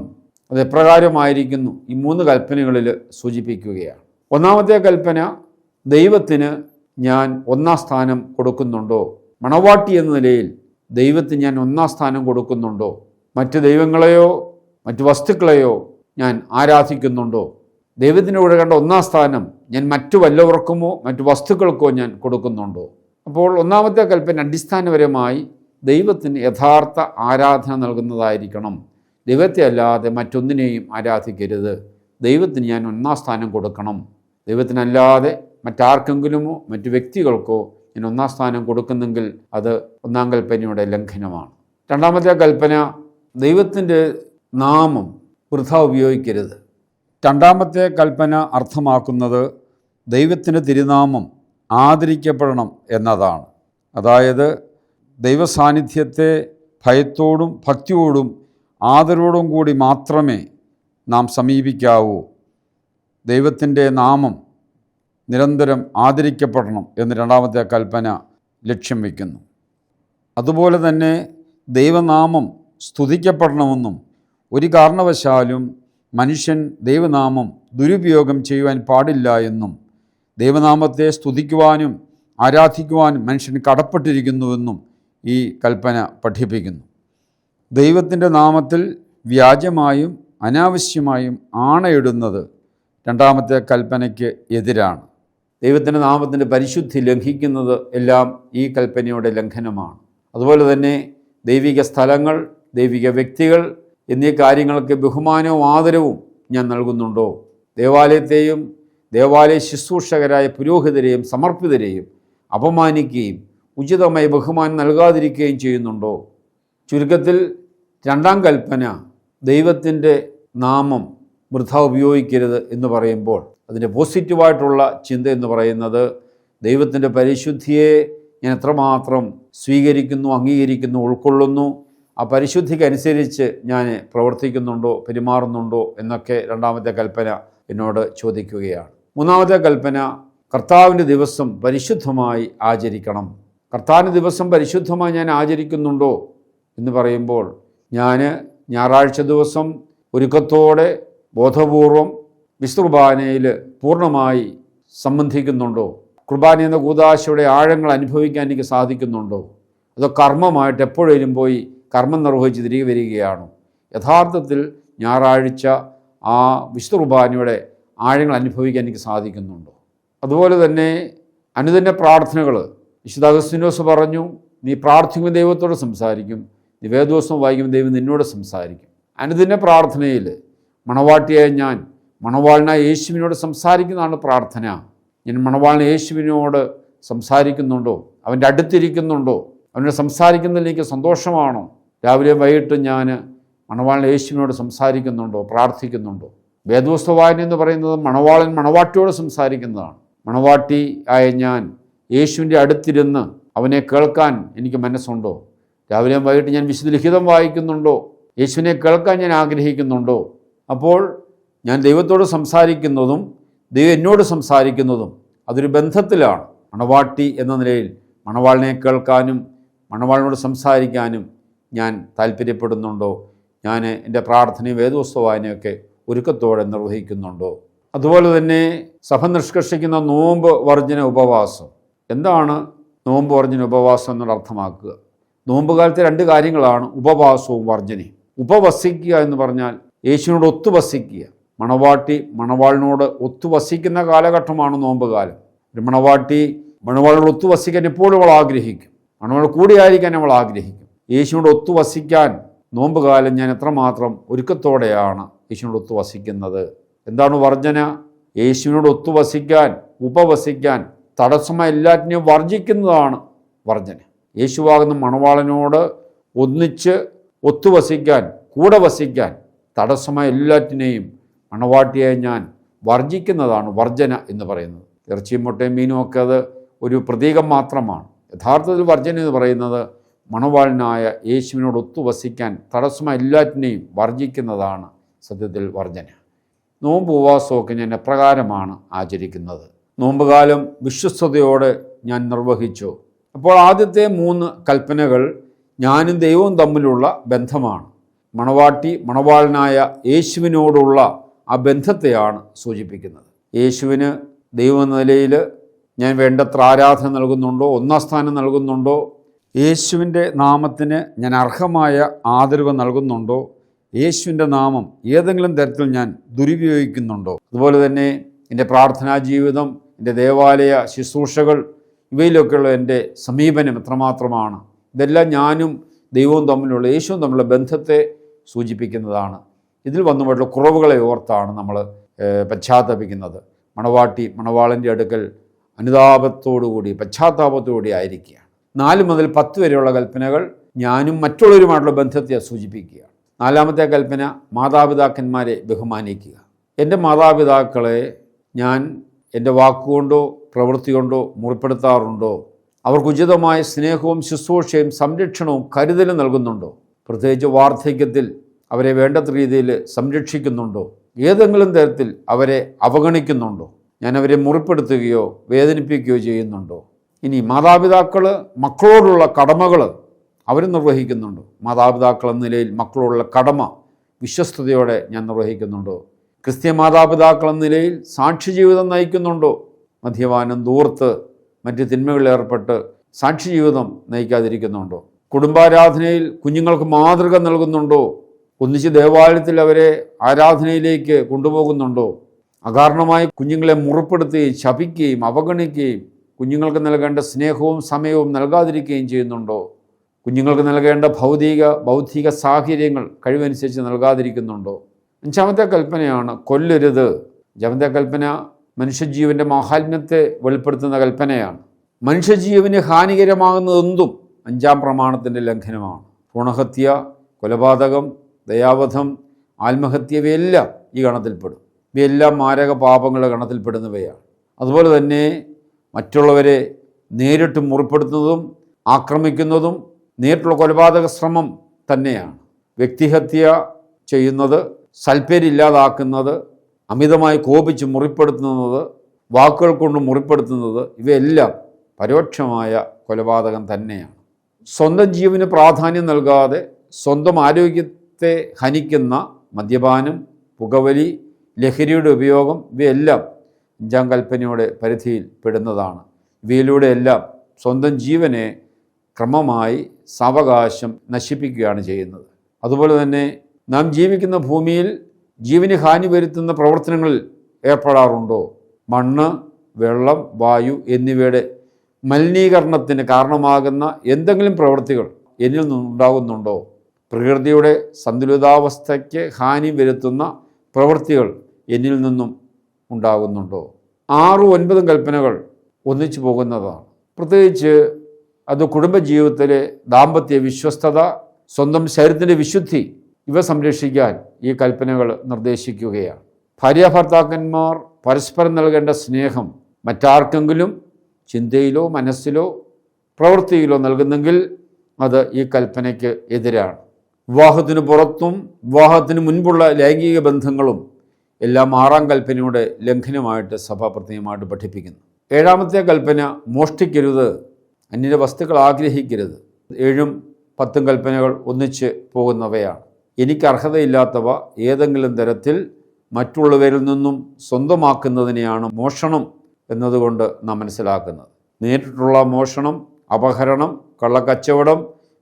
അത് എപ്രകാരമായിരിക്കുന്നു ഈ 3 കൽപ്പനകളിൽ സൂചിപ്പിക്കുകയാണ്. ഒന്നാമത്തെ കൽപ്പന, ദൈവത്തിന് ഞാൻ 1-ാം സ്ഥാനം കൊടുക്കുന്നുണ്ടോ? മണവാട്ടി എന്ന നിലയിൽ ദൈവത്തിന് ഞാൻ 1-ാം സ്ഥാനം കൊടുക്കുന്നുണ്ടോ? മറ്റ് ദൈവങ്ങളെയോ മറ്റ് വസ്തുക്കളെയോ ഞാൻ ആരാധിക്കുന്നുണ്ടോ? ദൈവത്തിന് കൊടുക്കേണ്ട 1-ാം സ്ഥാനം ഞാൻ മറ്റു വല്ലവർക്കുമോ മറ്റു വസ്തുക്കൾക്കോ ഞാൻ കൊടുക്കുന്നുണ്ടോ? അപ്പോൾ ഒന്നാമത്തെ കൽപ്പന അടിസ്ഥാനപരമായി ദൈവത്തിന് യഥാർത്ഥ ആരാധന നൽകുന്നതായിരിക്കണം. ദൈവത്തെ അല്ലാതെ മറ്റൊന്നിനെയും ആരാധിക്കരുത്. ദൈവത്തിന് ഞാൻ 1-ാം സ്ഥാനം കൊടുക്കണം. ദൈവത്തിനല്ലാതെ മറ്റാർക്കെങ്കിലുമോ മറ്റു വ്യക്തികൾക്കോ ഞാൻ 1-ാം സ്ഥാനം കൊടുക്കുന്നെങ്കിൽ അത് 1-ാം കൽപ്പനയുടെ ലംഘനമാണ്. രണ്ടാമത്തെ കൽപ്പന, ദൈവത്തിൻ്റെ നാമം വൃഥ ഉപയോഗിക്കരുത്. രണ്ടാമത്തെ കൽപ്പന അർത്ഥമാക്കുന്നത് ദൈവത്തിൻ്റെ തിരുനാമം ആദരിക്കപ്പെടണം എന്നതാണ്. അതായത് ദൈവസാന്നിധ്യത്തെ ഭയത്തോടും ഭക്തിയോടും ആദരവോടും കൂടി മാത്രമേ നാം സമീപിക്കാവൂ. ദൈവത്തിൻ്റെ നാമം നിരന്തരം ആദരിക്കപ്പെടണം എന്ന് രണ്ടാമത്തെ കൽപ്പന ലക്ഷ്യം വയ്ക്കുന്നു. അതുപോലെ തന്നെ ദൈവനാമം സ്തുതിക്കപ്പെടണമെന്നും ഒരു കാരണവശാലും മനുഷ്യൻ ദൈവനാമം ദുരുപയോഗം ചെയ്യുവാൻ പാടില്ല എന്നും ദൈവനാമത്തെ സ്തുതിക്കുവാനും ആരാധിക്കുവാനും മനുഷ്യൻ കടപ്പെട്ടിരിക്കുന്നുവെന്നും ഈ കൽപ്പന പഠിപ്പിക്കുന്നു. ദൈവത്തിൻ്റെ നാമത്തിൽ വ്യാജമായും അനാവശ്യമായും ആണയിടുന്നത് രണ്ടാമത്തെ കൽപ്പനയ്ക്ക് എതിരാണ്. ദൈവത്തിൻ്റെ നാമത്തിൻ്റെ പരിശുദ്ധി ലംഘിക്കുന്നത് എല്ലാം ഈ കൽപ്പനയുടെ ലംഘനമാണ്. അതുപോലെ തന്നെ ദൈവിക സ്ഥലങ്ങൾ, ദൈവിക വ്യക്തികൾ എന്നീ കാര്യങ്ങൾക്ക് ബഹുമാനവും ആദരവും ഞാൻ നൽകുന്നുണ്ടോ? ദേവാലയത്തെയും ദേവാലയ ശുശ്രൂഷകരായ പുരോഹിതരെയും സമർപ്പിതരെയും അപമാനിക്കുകയും ഉചിതമായ ബഹുമാനം നൽകാതിരിക്കുകയും ചെയ്യുന്നുണ്ടോ? ചുരുക്കത്തിൽ 2-ാം കൽപ്പന ദൈവത്തിൻ്റെ നാമം വൃഥ ഉപയോഗിക്കരുത് എന്ന് പറയുമ്പോൾ അതിൻ്റെ പോസിറ്റീവായിട്ടുള്ള ചിന്ത എന്ന് പറയുന്നത് ദൈവത്തിൻ്റെ പരിശുദ്ധിയെ ഞാൻ എത്രമാത്രം സ്വീകരിക്കുന്നു, അംഗീകരിക്കുന്നു, ഉൾക്കൊള്ളുന്നു, ആ പരിശുദ്ധിക്കനുസരിച്ച് ഞാൻ പ്രവർത്തിക്കുന്നുണ്ടോ, പെരുമാറുന്നുണ്ടോ എന്നൊക്കെ 2-ാമത്തെ കൽപ്പന എന്നോട് ചോദിക്കുകയാണ്. 3-ാമത്തെ കൽപ്പന, കർത്താവിൻ്റെ ദിവസം പരിശുദ്ധമായി ആചരിക്കണം. കർത്താവിൻ്റെ ദിവസം പരിശുദ്ധമായി ഞാൻ ആചരിക്കുന്നുണ്ടോ എന്ന് പറയുമ്പോൾ ഞാൻ ഞായറാഴ്ച ദിവസം ഒരുക്കത്തോടെ ബോധപൂർവം വിശുദ്ധ കുർബാനയിൽ പൂർണ്ണമായി സംബന്ധിക്കുന്നുണ്ടോ? കുർബാന എന്ന കൂദാശയുടെ ആഴങ്ങൾ അനുഭവിക്കാൻ എനിക്ക് സാധിക്കുന്നുണ്ടോ? അതോ കർമ്മമായിട്ട് എപ്പോഴേലും പോയി കർമ്മം നിർവഹിച്ച് തിരികെ വരികയാണോ? യഥാർത്ഥത്തിൽ ഞായറാഴ്ച ആ വിശുദ്ധ കുർബാനയുടെ ആഴങ്ങൾ അനുഭവിക്കാൻ എനിക്ക് സാധിക്കുന്നുണ്ടോ? അതുപോലെ തന്നെ അനുദിന പ്രാർത്ഥനകൾ, വിശുദ്ധ അഗസ്തീനോസ് പറഞ്ഞു, നീ പ്രാർത്ഥിക്കുമ്പോൾ ദൈവത്തോട് സംസാരിക്കും, നീ വേദോത്സവം വായിക്കുമ്പോൾ ദൈവം നിന്നോട് സംസാരിക്കും. അനുദിന പ്രാർത്ഥനയിൽ മണവാട്ടിയായ ഞാൻ മണവാളനായ യേശുവിനോട് സംസാരിക്കുന്നതാണ് പ്രാർത്ഥന. ഞാൻ മണവാളൻ യേശുവിനോട് സംസാരിക്കുന്നുണ്ടോ? അവൻ്റെ അടുത്തിരിക്കുന്നുണ്ടോ? അവനോട് സംസാരിക്കുന്നതിൽ എനിക്ക് സന്തോഷമാണോ? രാവിലെ വൈകിട്ട് ഞാൻ മണവാളൻ യേശുവിനോട് സംസാരിക്കുന്നുണ്ടോ, പ്രാർത്ഥിക്കുന്നുണ്ടോ? വേദോസ്തവ വായന എന്ന് പറയുന്നത് മണവാളൻ മണവാട്ടിയോട് സംസാരിക്കുന്നതാണ്. മണവാട്ടി ആയ ഞാൻ യേശുവിൻ്റെ അടുത്തിരുന്ന് അവനെ കേൾക്കാൻ എനിക്ക് മനസ്സുണ്ടോ? രാവിലെയും വൈകിട്ട് ഞാൻ വിശുദ്ധ ലിഖിതം വായിക്കുന്നുണ്ടോ? യേശുവിനെ കേൾക്കാൻ ഞാൻ ആഗ്രഹിക്കുന്നുണ്ടോ? അപ്പോൾ ഞാൻ ദൈവത്തോട് സംസാരിക്കുന്നതും ദൈവം എന്നോട് സംസാരിക്കുന്നതും അതൊരു ബന്ധത്തിലാണ്. മണവാട്ടി എന്ന നിലയിൽ മണവാളിനെ കേൾക്കാനും മണവാളിനോട് സംസാരിക്കാനും ഞാൻ താല്പര്യപ്പെടുന്നുണ്ടോ? ഞാൻ എൻ്റെ പ്രാർത്ഥനയും വേദോസ്തവ വായനയൊക്കെ ഒരുക്കത്തോടെ നിർവഹിക്കുന്നുണ്ടോ? അതുപോലെ തന്നെ സഭ നിഷ്കർഷിക്കുന്ന നോമ്പ് വർജന ഉപവാസം. എന്താണ് നോമ്പ് വർജന ഉപവാസം എന്നോട് അർത്ഥമാക്കുക? നോമ്പ് കാലത്തെ 2 കാര്യങ്ങളാണ് ഉപവാസവും വർജനയും. ഉപവസിക്കുക എന്ന് പറഞ്ഞാൽ യേശുവിനോട് ഒത്തുവസിക്കുക. മണവാട്ടി മണവാളിനോട് ഒത്തുവസിക്കുന്ന കാലഘട്ടമാണ് നോമ്പ് കാലം. ഒരു മണവാട്ടി മണവാളനോട് ഒത്തുവസിക്കാൻ എപ്പോഴും അവൾ ആഗ്രഹിക്കും. മണവാളനോട് കൂടിയായിരിക്കാൻ അവൾ ആഗ്രഹിക്കും. യേശുവിനോട് ഒത്തുവസിക്കാൻ നോമ്പുകാലം ഞാൻ എത്രമാത്രം ഒരുക്കത്തോടെയാണ് യേശുവിനോട് ഒത്തുവസിക്കുന്നത്. എന്താണ് വർജന? യേശുവിനോട് ഒത്തുവസിക്കാൻ, ഉപവസിക്കാൻ തടസ്സമായ എല്ലാറ്റിനെയും വർജിക്കുന്നതാണ് വർജന. യേശുവാകുന്ന മണവാളനോട് ഒന്നിച്ച് ഒത്തുവസിക്കാൻ, കൂടെ വസിക്കാൻ തടസ്സമായ എല്ലാറ്റിനെയും മണവാട്ടിയായി ഞാൻ വർജിക്കുന്നതാണ് വർജന എന്ന് പറയുന്നത്. ഇറച്ചിയും മുട്ടയും മീനും ഒക്കെ അത് ഒരു പ്രതീകം മാത്രമാണ്. യഥാർത്ഥത്തിൽ വർജന എന്ന് പറയുന്നത് മണവാളനായ യേശുവിനോട് ഒത്തുവസിക്കാൻ തടസ്സമായ എല്ലാറ്റിനെയും വർജിക്കുന്നതാണ് സത്യത്തിൽ വർജന. നോമ്പ് ഉപവാസമൊക്കെ ഞാൻ എപ്രകാരമാണ് ആചരിക്കുന്നത്? നോമ്പുകാലം വിശ്വസ്തയോടെ ഞാൻ നിർവഹിച്ചു. അപ്പോൾ ആദ്യത്തെ 3 കൽപ്പനകൾ ഞാനും ദൈവവും തമ്മിലുള്ള ബന്ധമാണ്. മണവാട്ടി മണവാളനായ യേശുവിനോടുള്ള ആ ബന്ധത്തെയാണ് സൂചിപ്പിക്കുന്നത്. യേശുവിന് ദൈവം എന്ന നിലയിൽ ഞാൻ വേണ്ടത്ര ആരാധന നൽകുന്നുണ്ടോ, ഒന്നാം സ്ഥാനം നൽകുന്നുണ്ടോ? യേശുവിൻ്റെ നാമത്തിന് ഞാൻ അർഹമായ ആദരവ് നൽകുന്നുണ്ടോ? യേശുവിൻ്റെ നാമം ഏതെങ്കിലും തരത്തിൽ ഞാൻ ദുരുപയോഗിക്കുന്നുണ്ടോ? അതുപോലെ തന്നെ എൻ്റെ പ്രാർത്ഥനാ ജീവിതം, എൻ്റെ ദേവാലയ ശുശ്രൂഷകൾ, ഇവയിലൊക്കെയുള്ള എൻ്റെ സമീപനം എത്രമാത്രമാണ്? ഇതെല്ലാം ഞാനും ദൈവവും തമ്മിലുള്ള, യേശുവും തമ്മിലുള്ള ബന്ധത്തെ സൂചിപ്പിക്കുന്നതാണ്. ഇതിൽ വന്നുപോയിട്ടുള്ള കുറവുകളെ ഓർത്താണ് നമ്മൾ പശ്ചാത്തപിക്കുന്നത്. മണവാട്ടി മണവാളൻ്റെ അടുക്കൽ അനുതാപത്തോടുകൂടി, പശ്ചാത്താപത്തോടുകൂടി ആയിരിക്കുകയാണ്. 4 മുതൽ 10 വരെയുള്ള കൽപ്പനകൾ ഞാനും മറ്റുള്ളവരുമായിട്ടുള്ള ബന്ധത്തെ സൂചിപ്പിക്കുകയാണ്. 4-ാമത്തെ കൽപ്പന മാതാപിതാക്കന്മാരെ ബഹുമാനിക്കുക. എൻ്റെ മാതാപിതാക്കളെ ഞാൻ എൻ്റെ വാക്കുകൊണ്ടോ പ്രവൃത്തി കൊണ്ടോ മുറിപ്പെടുത്താറുണ്ടോ? അവർക്ക് ഉചിതമായ സ്നേഹവും ശുശ്രൂഷയും സംരക്ഷണവും കരുതലും നൽകുന്നുണ്ടോ? പ്രത്യേകിച്ച് വാർദ്ധക്യത്തിൽ അവരെ വേണ്ടത്ര രീതിയിൽ സംരക്ഷിക്കുന്നുണ്ടോ? ഏതെങ്കിലും തരത്തിൽ അവരെ അവഗണിക്കുന്നുണ്ടോ? ഞാൻ അവരെ മുറിപ്പെടുത്തുകയോ വേദനിപ്പിക്കുകയോ ചെയ്യുന്നുണ്ടോ? ഇനി മാതാപിതാക്കൾ മക്കളോടുള്ള കടമകൾ അവർ നിർവഹിക്കുന്നുണ്ടോ? മാതാപിതാക്കൾ എന്ന നിലയിൽ മക്കളോടുള്ള കടമ വിശ്വസ്തയോടെ ഞാൻ നിർവഹിക്കുന്നുണ്ടോ? ക്രിസ്ത്യ മാതാപിതാക്കൾ എന്ന നിലയിൽ സാക്ഷി ജീവിതം നയിക്കുന്നുണ്ടോ? മദ്യപാനം, ധൂർത്ത്, മറ്റ് തിന്മകളിലേർപ്പെട്ട് സാക്ഷി ജീവിതം നയിക്കാതിരിക്കുന്നുണ്ടോ? കുടുംബാരാധനയിൽ കുഞ്ഞുങ്ങൾക്ക് മാതൃക നൽകുന്നുണ്ടോ? ഒന്നിച്ച് ദേവാലയത്തിൽ അവരെ ആരാധനയിലേക്ക് കൊണ്ടുപോകുന്നുണ്ടോ? അകാരണമായി കുഞ്ഞുങ്ങളെ മുറിപ്പെടുത്തുകയും ശപിക്കുകയും അവഗണിക്കുകയും കുഞ്ഞുങ്ങൾക്ക് നൽകേണ്ട സ്നേഹവും സമയവും നൽകാതിരിക്കുകയും ചെയ്യുന്നുണ്ടോ? കുഞ്ഞുങ്ങൾക്ക് നൽകേണ്ട ബൗദ്ധിക സാഹചര്യങ്ങൾ കഴിവനുസരിച്ച് നൽകാതിരിക്കുന്നുണ്ടോ? 5-ാമത്തെ കൽപ്പനയാണ് കൊല്ലരുത്. 5-ാമത്തെ കൽപ്പന മനുഷ്യജീവൻ്റെ മാഹാത്മ്യത്തെ വെളിപ്പെടുത്തുന്ന കൽപ്പനയാണ്. മനുഷ്യജീവന് ഹാനികരമാകുന്നതെന്തും 5-ാം പ്രമാണത്തിൻ്റെ ലംഘനമാണ്. ഭ്രൂണഹത്യ, കൊലപാതകം, ദയാവധം, ആത്മഹത്യ, ഇവയെല്ലാം ഈ ഗണത്തിൽപ്പെടും. ഇവയെല്ലാം മാരക പാപങ്ങളുടെ ഗണത്തിൽപ്പെടുന്നവയാണ്. അതുപോലെ തന്നെ മറ്റുള്ളവരെ നേരിട്ട് മുറിപ്പെടുത്തുന്നതും ആക്രമിക്കുന്നതും നേരിട്ടുള്ള കൊലപാതക ശ്രമം തന്നെയാണ്. വ്യക്തിഹത്യ ചെയ്യുന്നത്, സൽപ്പേരില്ലാതാക്കുന്നത്, അമിതമായി കോപിച്ച് മുറിപ്പെടുത്തുന്നത്, വാക്കുകൾ കൊണ്ട് മുറിപ്പെടുത്തുന്നത്, ഇവയെല്ലാം പരോക്ഷമായ കൊലപാതകം തന്നെയാണ്. സ്വന്തം ജീവന് പ്രാധാന്യം നൽകാതെ സ്വന്തം ആരോഗ്യത്തെ ഹനിക്കുന്ന മദ്യപാനം, പുകവലി, ലഹരിയുടെ ഉപയോഗം, ഇവയെല്ലാം 5-ാം കൽപ്പനയുടെ പരിധിയിൽ പെടുന്നതാണ്. ഇവയിലൂടെയെല്ലാം സ്വന്തം ജീവനെ ക്രമമായി സാവകാശം നശിപ്പിക്കുകയാണ് ചെയ്യുന്നത്. അതുപോലെ തന്നെ നാം ജീവിക്കുന്ന ഭൂമിയിൽ ജീവന് ഹാനി വരുത്തുന്ന പ്രവർത്തനങ്ങളിൽ ഏർപ്പെടാറുണ്ടോ? മണ്ണ്, വെള്ളം, വായു എന്നിവയുടെ മലിനീകരണത്തിന് കാരണമാകുന്ന എന്തെങ്കിലും പ്രവൃത്തികൾ എന്നിൽ നിന്നുണ്ടാകുന്നുണ്ടോ? പ്രകൃതിയുടെ സന്തുലിതാവസ്ഥയ്ക്ക് ഹാനി വരുത്തുന്ന പ്രവൃത്തികൾ എന്നിൽ നിന്നും ഉണ്ടാകുന്നുണ്ടോ? 6-9 കൽപ്പനകൾ ഒന്നിച്ചു പോകുന്നതാണ്. പ്രത്യേകിച്ച് അത് കുടുംബജീവിതത്തിലെ ദാമ്പത്യ വിശ്വസ്തത, സ്വന്തം ശരീരത്തിൻ്റെ വിശുദ്ധി, ഇവ സംരക്ഷിക്കാൻ ഈ കൽപ്പനകൾ നിർദ്ദേശിക്കുകയാണ്. ഭാര്യാഭർത്താക്കന്മാർ പരസ്പരം നൽകേണ്ട സ്നേഹം മറ്റാർക്കെങ്കിലും ചിന്തയിലോ മനസ്സിലോ പ്രവൃത്തിയിലോ നൽകുന്നെങ്കിൽ അത് ഈ കൽപ്പനയ്ക്ക് എതിരാണ്. വിവാഹത്തിന് പുറത്തും വിവാഹത്തിന് മുൻപുള്ള ലൈംഗിക ബന്ധങ്ങളും എല്ലാം 6-ാം കൽപ്പനയുടെ ലംഘനമായിട്ട് സഭ പ്രത്യേകമായിട്ട് പഠിപ്പിക്കുന്നു. 7-ാമത്തെ കൽപ്പന മോഷ്ടിക്കരുത്, അന്യൻ്റെ വസ്തുക്കൾ ആഗ്രഹിക്കരുത്. 7ഉം 10ഉം കൽപ്പനകൾ ഒന്നിച്ച് പോകുന്നവയാണ്. എനിക്ക് അർഹതയില്ലാത്തവ ഏതെങ്കിലും തരത്തിൽ മറ്റുള്ളവരിൽ നിന്നും സ്വന്തമാക്കുന്നതിനെയാണ് മോഷണം എന്നതുകൊണ്ട് നാം മനസ്സിലാക്കുന്നത്. നേരിട്ടുള്ള മോഷണം, അപഹരണം, കള്ളക്കച്ചവടം,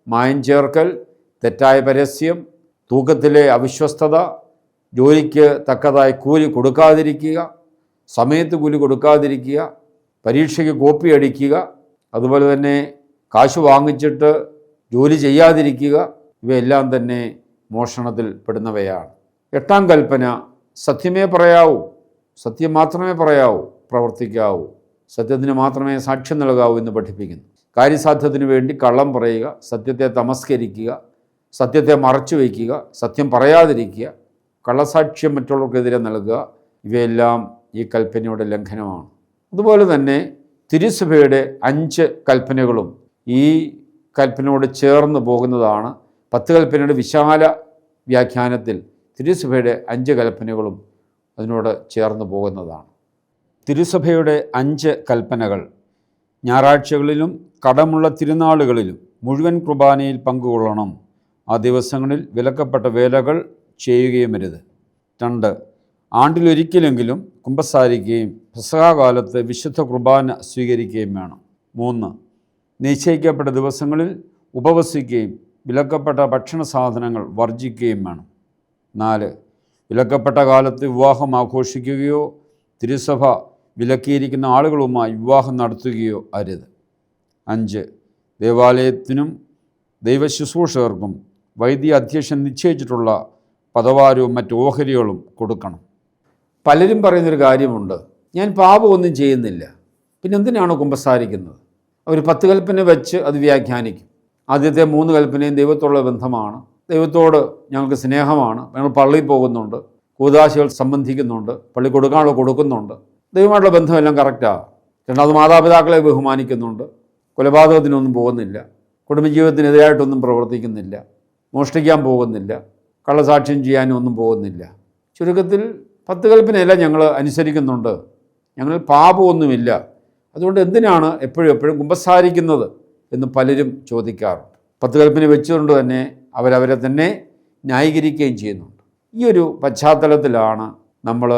മായം ചേർക്കൽ, തെറ്റായ പരസ്യം, തൂക്കത്തിലെ അവിശ്വസ്തത, ജോലിക്ക് തക്കതായ കൂലി കൊടുക്കാതിരിക്കുക, സമയത്ത് കൂലി കൊടുക്കാതിരിക്കുക, പരീക്ഷയ്ക്ക് കോപ്പി അടിക്കുക, അതുപോലെ തന്നെ കാശ് വാങ്ങിച്ചിട്ട് ജോലി ചെയ്യാതിരിക്കുക, ഇവയെല്ലാം തന്നെ മോഷണത്തിൽ പെടുന്നവയാണ്. 8-ാം കൽപ്പന സത്യമേ പറയാവൂ, സത്യം മാത്രമേ പറയാവൂ, പ്രവർത്തിക്കാവൂ, സത്യത്തിന് മാത്രമേ സാക്ഷ്യം നൽകാവൂ എന്ന് പഠിപ്പിക്കുന്നു. കാര്യസാധ്യത്തിന് വേണ്ടി കള്ളം പറയുക, സത്യത്തെ തമസ്കരിക്കുക, സത്യത്തെ മറച്ചു വയ്ക്കുക, സത്യം പറയാതിരിക്കുക, കള്ളസാക്ഷ്യം മറ്റുള്ളവർക്കെതിരെ നൽകുക, ഇവയെല്ലാം ഈ കൽപ്പനയുടെ ലംഘനമാണ്. അതുപോലെ തന്നെ തിരുസഭയുടെ 5 കൽപ്പനകളും ഈ കൽപ്പനയോട് ചേർന്ന് പോകുന്നതാണ്. 10 കൽപ്പനയുടെ വിശാല വ്യാഖ്യാനത്തിൽ തിരുസഭയുടെ 5 കൽപ്പനകളും അതിനോട് ചേർന്ന് പോകുന്നതാണ്. തിരുസഭയുടെ 5 കൽപ്പനകൾ: ഞായറാഴ്ചകളിലും കടമുള്ള തിരുനാളുകളിലും മുഴുവൻ കുർബാനയിൽ പങ്കുകൊള്ളണം. ആ ദിവസങ്ങളിൽ വിലക്കപ്പെട്ട വേലകൾ ചെയ്യുകയുമരുത്. 2, ആണ്ടിലൊരിക്കലെങ്കിലും കുമ്പസാരിക്കുകയും പെസഹാകാലത്ത് വിശുദ്ധ കുർബാന സ്വീകരിക്കുകയും വേണം. 3, നിശ്ചയിക്കപ്പെട്ട ദിവസങ്ങളിൽ ഉപവസിക്കുകയും വിലക്കപ്പെട്ട ഭക്ഷണ സാധനങ്ങൾ വർജിക്കുകയും വേണം. 4, വിലക്കപ്പെട്ട കാലത്ത് വിവാഹം ആഘോഷിക്കുകയോ തിരുസഭ വിലക്കിയിരിക്കുന്ന ആളുകളുമായി വിവാഹം നടത്തുകയോ അരുത്. 5, ദേവാലയത്തിനും ദൈവശുശ്രൂഷകർക്കും വൈദിക അധ്യക്ഷൻ നിശ്ചയിച്ചിട്ടുള്ള പദവാരവും മറ്റ് ഓഹരികളും കൊടുക്കണം. പലരും പറയുന്നൊരു കാര്യമുണ്ട്, ഞാൻ പാപമൊന്നും ചെയ്യുന്നില്ല, പിന്നെ എന്തിനാണ് കുമ്പസാരിക്കുന്നത്? അവർ 10 കൽപ്പന വെച്ച് അത് വ്യാഖ്യാനിക്കും. ആദ്യത്തെ 3 കൽപ്പനയും ദൈവത്തോടുള്ള ബന്ധമാണ്, ദൈവത്തോട് ഞങ്ങൾക്ക് സ്നേഹമാണ്, ഞങ്ങൾ പള്ളിയിൽ പോകുന്നുണ്ട്, കൂദാശകൾ സംബന്ധിക്കുന്നുണ്ട്, പള്ളി കൊടുക്കാനുള്ള കൊടുക്കുന്നുണ്ട്, ദൈവമായിട്ടുള്ള ബന്ധമെല്ലാം കറക്റ്റാണ്. രണ്ടാമത് മാതാപിതാക്കളെ ബഹുമാനിക്കുന്നുണ്ട്, കൊലപാതകത്തിനൊന്നും പോകുന്നില്ല, കുടുംബജീവിതത്തിനെതിരായിട്ടൊന്നും പ്രവർത്തിക്കുന്നില്ല, മോഷ്ടിക്കാൻ പോകുന്നില്ല, കള്ളസാക്ഷ്യം ചെയ്യാനും ഒന്നും പോകുന്നില്ല. ചുരുക്കത്തിൽ 10 കൽപ്പനയെല്ലാം ഞങ്ങൾ അനുസരിക്കുന്നുണ്ട്, ഞങ്ങൾ പാപമൊന്നുമില്ല, അതുകൊണ്ട് എന്തിനാണ് എപ്പോഴും കുമ്പസാരിക്കുന്നത് എന്ന് പലരും ചോദിക്കാറുണ്ട്. 10 കൽപ്പന വെച്ചുകൊണ്ട് തന്നെ അവരവരെ തന്നെ ന്യായീകരിക്കുകയും ചെയ്യുന്നുണ്ട്. ഈ ഒരു പശ്ചാത്തലത്തിലാണ് നമ്മൾ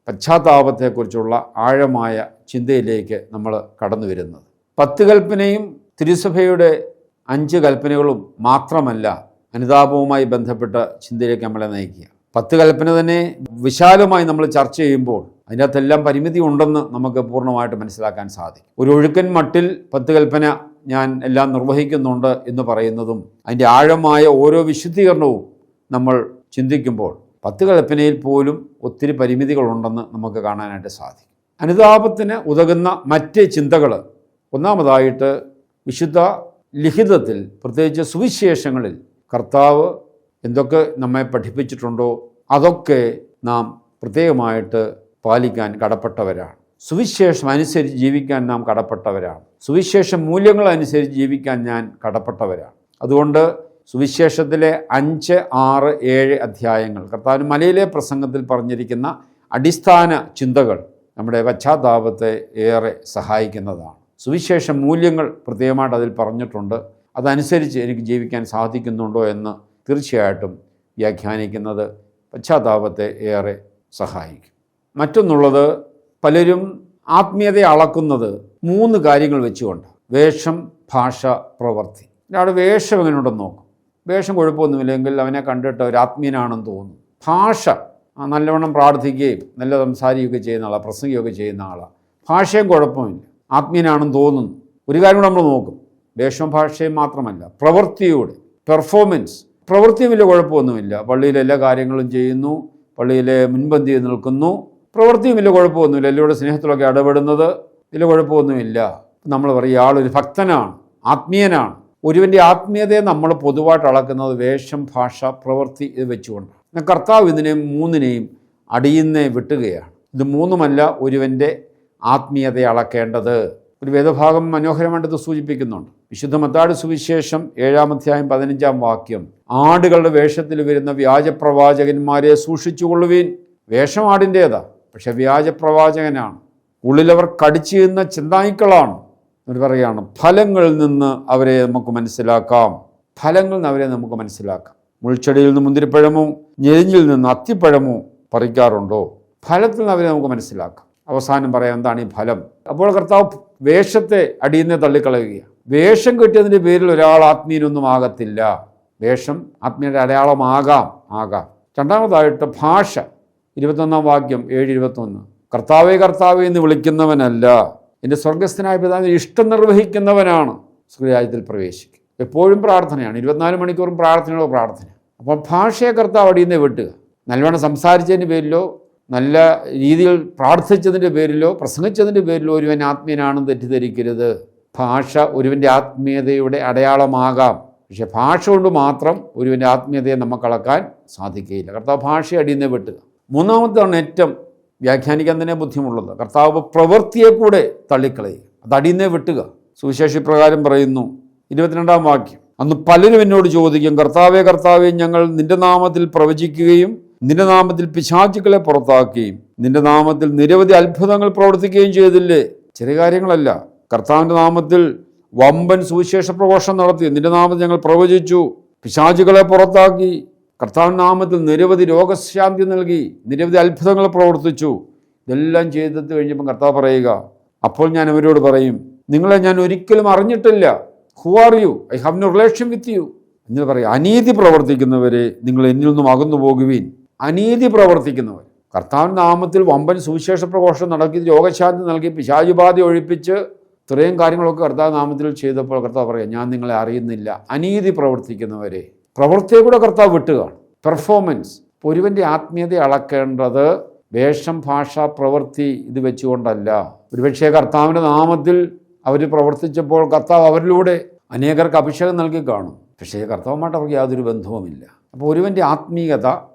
പശ്ചാത്താപത്തെക്കുറിച്ചുള്ള ആഴമായ ചിന്തയിലേക്ക് നമ്മൾ കടന്നു വരുന്നത്. 10 കൽപ്പനയും തിരുസഭയുടെ 5 കൽപ്പനകളും മാത്രമല്ല അനുതാപവുമായി ബന്ധപ്പെട്ട ചിന്തയിലേക്ക് നമ്മളെ നയിക്കുക. 10 കൽപ്പന തന്നെ വിശാലമായി നമ്മൾ ചർച്ച ചെയ്യുമ്പോൾ അതിൻ്റെ അകത്തെല്ലാം പരിമിതി ഉണ്ടെന്ന് നമുക്ക് പൂർണ്ണമായിട്ട് മനസ്സിലാക്കാൻ സാധിക്കും. ഒരു ഒഴുക്കൻ മട്ടിൽ 10 കൽപ്പന ഞാൻ എല്ലാം നിർവഹിക്കുന്നുണ്ട് എന്ന് പറയുന്നതും അതിൻ്റെ ആഴമായ ഓരോ വിശുദ്ധീകരണവും നമ്മൾ ചിന്തിക്കുമ്പോൾ 10 കൽപ്പനയിൽ പോലും ഒത്തിരി പരിമിതികളുണ്ടെന്ന് നമുക്ക് കാണാനായിട്ട് സാധിക്കും. അനുതാപത്തിന് ഉതകുന്ന മറ്റ് ചിന്തകൾ, ഒന്നാമതായിട്ട് വിശുദ്ധ ലിഖിതത്തിൽ പ്രത്യേകിച്ച് സുവിശേഷങ്ങളിൽ കർത്താവ് എന്തൊക്കെ നമ്മെ പഠിപ്പിച്ചിട്ടുണ്ടോ അതൊക്കെ നാം പ്രത്യേകമായിട്ട് പാലിക്കാൻ കടപ്പെട്ടവരാണ്. സുവിശേഷം അനുസരിച്ച് ജീവിക്കാൻ നാം കടപ്പെട്ടവരാണ്. സുവിശേഷ മൂല്യങ്ങൾ അനുസരിച്ച് ജീവിക്കാൻ ഞാൻ കടപ്പെട്ടവരാണ്. അതുകൊണ്ട് സുവിശേഷത്തിലെ 5, 6, 7 അധ്യായങ്ങൾ കർത്താവിന് മലയിലെ പ്രസംഗത്തിൽ പറഞ്ഞിരിക്കുന്ന അടിസ്ഥാന ചിന്തകൾ നമ്മുടെ പശ്ചാത്താപത്തെ ഏറെ സഹായിക്കുന്നതാണ്. സുവിശേഷ മൂല്യങ്ങൾ പ്രത്യേകമായിട്ട് അതിൽ പറഞ്ഞിട്ടുണ്ട്. അതനുസരിച്ച് എനിക്ക് ജീവിക്കാൻ സാധിക്കുന്നുണ്ടോ എന്ന് തീർച്ചയായിട്ടും വ്യാഖ്യാനിക്കുന്നത് പശ്ചാത്താപത്തെ ഏറെ സഹായിക്കും. മറ്റൊന്നുള്ളത്, പലരും ആത്മീയതയെ അളക്കുന്നത് 3 കാര്യങ്ങൾ വെച്ചുകൊണ്ട്: വേഷം, ഭാഷ, പ്രവൃത്തി. ഒരാൾ വേഷം എങ്ങനെയുണ്ടെന്ന് നോക്കും. വേഷം കുഴപ്പമൊന്നുമില്ലെങ്കിൽ അവനെ കണ്ടിട്ട് ഒരു ആത്മീയനാണെന്ന് തോന്നും. ഭാഷ, നല്ലവണ്ണം പ്രാർത്ഥിക്കുകയും നല്ല സംസാരിക്കുകയൊക്കെ ചെയ്യുന്ന ആളാണ്, പ്രസംഗിക്കുകയൊക്കെ ചെയ്യുന്ന ആളാണ്, ഭാഷയും കുഴപ്പമില്ല, ആത്മീയനാണെന്ന് തോന്നുന്നു. ഒരു കാര്യം കൂടെ നമ്മൾ നോക്കും, വേഷവും ഭാഷയും മാത്രമല്ല, പ്രവൃത്തിയുടെ പെർഫോമൻസ്. പ്രവൃത്തിയും വലിയ കുഴപ്പമൊന്നുമില്ല, പള്ളിയിലെ എല്ലാ കാര്യങ്ങളും ചെയ്യുന്നു, പള്ളിയിലെ മുൻപന്തിയിൽ നിൽക്കുന്നു, പ്രവൃത്തിയും വലിയ കുഴപ്പമൊന്നുമില്ല, എല്ലാവരുടെ സ്നേഹത്തിലൊക്കെ ഇടപെടുന്നത്, വലിയ കുഴപ്പമൊന്നുമില്ല. നമ്മൾ പറയും ആളൊരു ഭക്തനാണ്, ആത്മീയനാണ്. ഒരുവൻ്റെ ആത്മീയതയെ നമ്മൾ പൊതുവായിട്ട് അളക്കുന്നത് വേഷം, ഭാഷ, പ്രവൃത്തി ഇത് വെച്ചുകൊണ്ടാണ്. കർത്താവ് ഇതിനെ 3നെയും അടിയുന്നേ വിട്ടുകയാണ്. ഇത് 3മല്ല ഒരുവൻ്റെ ആത്മീയതയെ അളക്കേണ്ടത്. ഒരു വേദഭാഗം മനോഹരമായിട്ട് സൂചിപ്പിക്കുന്നുണ്ട്. വിശുദ്ധ മത്തായി സുവിശേഷം 7-ാം അധ്യായം 15-ാം വാക്യം: ആടുകളുടെ വേഷത്തിൽ വരുന്ന വ്യാജപ്രവാചകന്മാരെ സൂക്ഷിച്ചുകൊള്ളുവീൻ. വേഷം ആടിൻ്റേതാ, പക്ഷെ വ്യാജപ്രവാചകനാണ്. ഉള്ളിലവർ കടിച്ചു ചെയ്യുന്ന ചെന്നായ്ക്കളാണ്. എന്ന് പറയുകയാണ്, ഫലങ്ങളിൽ നിന്ന് അവരെ നമുക്ക് മനസ്സിലാക്കാം. ഫലങ്ങളിൽ നിന്ന് അവരെ നമുക്ക് മനസ്സിലാക്കാം. മുൾച്ചെടിയിൽ നിന്ന് മുന്തിരിപ്പഴമോ ഞെരിഞ്ഞിൽ നിന്ന് അത്തിപ്പഴമോ പറിക്കാറുണ്ടോ? ഫലത്തിൽ നിന്ന് അവരെ നമുക്ക് മനസ്സിലാക്കാം. അവസാനം പറയാം എന്താണ് ഈ ഫലം. അപ്പോൾ കർത്താവ് വേഷത്തെ അടിയുന്നേ തള്ളിക്കളയുകയാണ്. വേഷം കിട്ടിയതിൻ്റെ പേരിൽ ഒരാൾ ആത്മീയനൊന്നും ആകത്തില്ല. വേഷം ആത്മീയയുടെ അടയാളമാകാം. രണ്ടാമതായിട്ട് ഭാഷ. 21-ാം വാക്യം 7:21: കർത്താവേ കർത്താവേ എന്ന് വിളിക്കുന്നവനല്ല, എൻ്റെ സ്വർഗസ്ഥനായ പിതാവിൻ്റെ ഇഷ്ടം നിർവഹിക്കുന്നവനാണ് സ്വർഗരാജ്യത്തിൽ പ്രവേശിക്കും. എപ്പോഴും പ്രാർത്ഥനയാണ്, 24 മണിക്കൂറും പ്രാർത്ഥനയോ പ്രാർത്ഥന. അപ്പോൾ ഭാഷയെ കർത്താവ് അടിയിൽ നിന്ന് വിട്ടുക. നല്ലവണ്ണം സംസാരിച്ചതിൻ്റെ പേരിലോ നല്ല രീതിയിൽ പ്രാർത്ഥിച്ചതിൻ്റെ പേരിലോ പ്രസംഗിച്ചതിൻ്റെ പേരിലോ ഒരുവൻ ആത്മീയനാണെന്ന് തെറ്റിദ്ധരിക്കരുത്. ഭാഷ ഒരുവൻ്റെ ആത്മീയതയുടെ അടയാളമാകാം, പക്ഷെ ഭാഷ കൊണ്ട് മാത്രം ഒരുവൻ്റെ ആത്മീയതയെ നമുക്ക് അളക്കാൻ സാധിക്കുകയില്ല. കർത്താവ് ഭാഷയെ അടിയിൽ നിന്ന് വിട്ടുക. മൂന്നാമത്താണ് ഏറ്റവും വ്യാഖ്യാനിക്കാൻ തന്നെ ബുദ്ധിമുട്ടുള്ളത്, കർത്താവ് പ്രവൃത്തിയെ കൂടെ തള്ളിക്കളയുക, അത് അടിയിൽ നിന്ന് വിട്ടുക. സുവിശേഷ പ്രകാരം പറയുന്നു 22-ാം വാക്യം, അന്ന് പലരും എന്നോട് ചോദിക്കും, കർത്താവേ കർത്താവേ, ഞങ്ങൾ നിന്റെ നാമത്തിൽ പ്രവചിക്കുകയും നിന്റെ നാമത്തിൽ പിശാചുക്കളെ പുറത്താക്കുകയും നിന്റെ നാമത്തിൽ നിരവധി അത്ഭുതങ്ങൾ പ്രവർത്തിക്കുകയും ചെയ്തില്ലേ? ചെറിയ കാര്യങ്ങളല്ല. കർത്താവിൻ്റെ നാമത്തിൽ വമ്പൻ സുവിശേഷ പ്രഘോഷണം നടത്തി, നിന്റെ നാമത്തിൽ ഞങ്ങൾ പ്രവചിച്ചു, പിശാചുക്കളെ പുറത്താക്കി, കർത്താവിൻ്റെ നാമത്തിൽ നിരവധി രോഗശാന്തി നൽകി, നിരവധി അത്ഭുതങ്ങൾ പ്രവർത്തിച്ചു. ഇതെല്ലാം ചെയ്തിട്ട് കഴിഞ്ഞപ്പോൾ കർത്താവ് പറയുക, അപ്പോൾ ഞാൻ അവരോട് പറയും, നിങ്ങളെ ഞാൻ ഒരിക്കലും അറിഞ്ഞിട്ടില്ല. Who are you? I have no relation with you എന്ന് പറയും. അനീതി പ്രവർത്തിക്കുന്നവരെ നിങ്ങൾ എന്നിൽ നിന്നും അകന്നു പോകുവീൻ. അനീതി പ്രവർത്തിക്കുന്നവർ കർത്താവിൻ്റെ നാമത്തിൽ വമ്പൻ സുവിശേഷ പ്രഘോഷണം നടത്തി, രോഗശാന്തി നൽകി, പിശാചുബാധ ഒഴിപ്പിച്ച് ഇത്രയും കാര്യങ്ങളൊക്കെ കർത്താവ് നാമത്തിൽ ചെയ്തപ്പോൾ കർത്താവ് പറയാം, ഞാൻ നിങ്ങളെ അറിയുന്നില്ല. അനീതി പ്രവർത്തിക്കുന്നവരെ പ്രവൃത്തിയെ കൂടെ കർത്താവ് വിട്ടുകയാണ്. പെർഫോമൻസ്. ഒരുവൻ്റെ ആത്മീയത അളക്കേണ്ടത് വേഷം, ഭാഷ, പ്രവൃത്തി ഇത് വെച്ചുകൊണ്ടല്ല. ഒരുപക്ഷെ കർത്താവിൻ്റെ നാമത്തിൽ അവർ പ്രവർത്തിച്ചപ്പോൾ കർത്താവ് അവരിലൂടെ അനേകർക്ക് അഭിഷേകം നൽകി കാണും, പക്ഷേ കർത്താവുമായിട്ട് അവർക്ക് യാതൊരു ബന്ധവുമില്ല. അപ്പോൾ ഒരുവൻ്റെ ആത്മീയത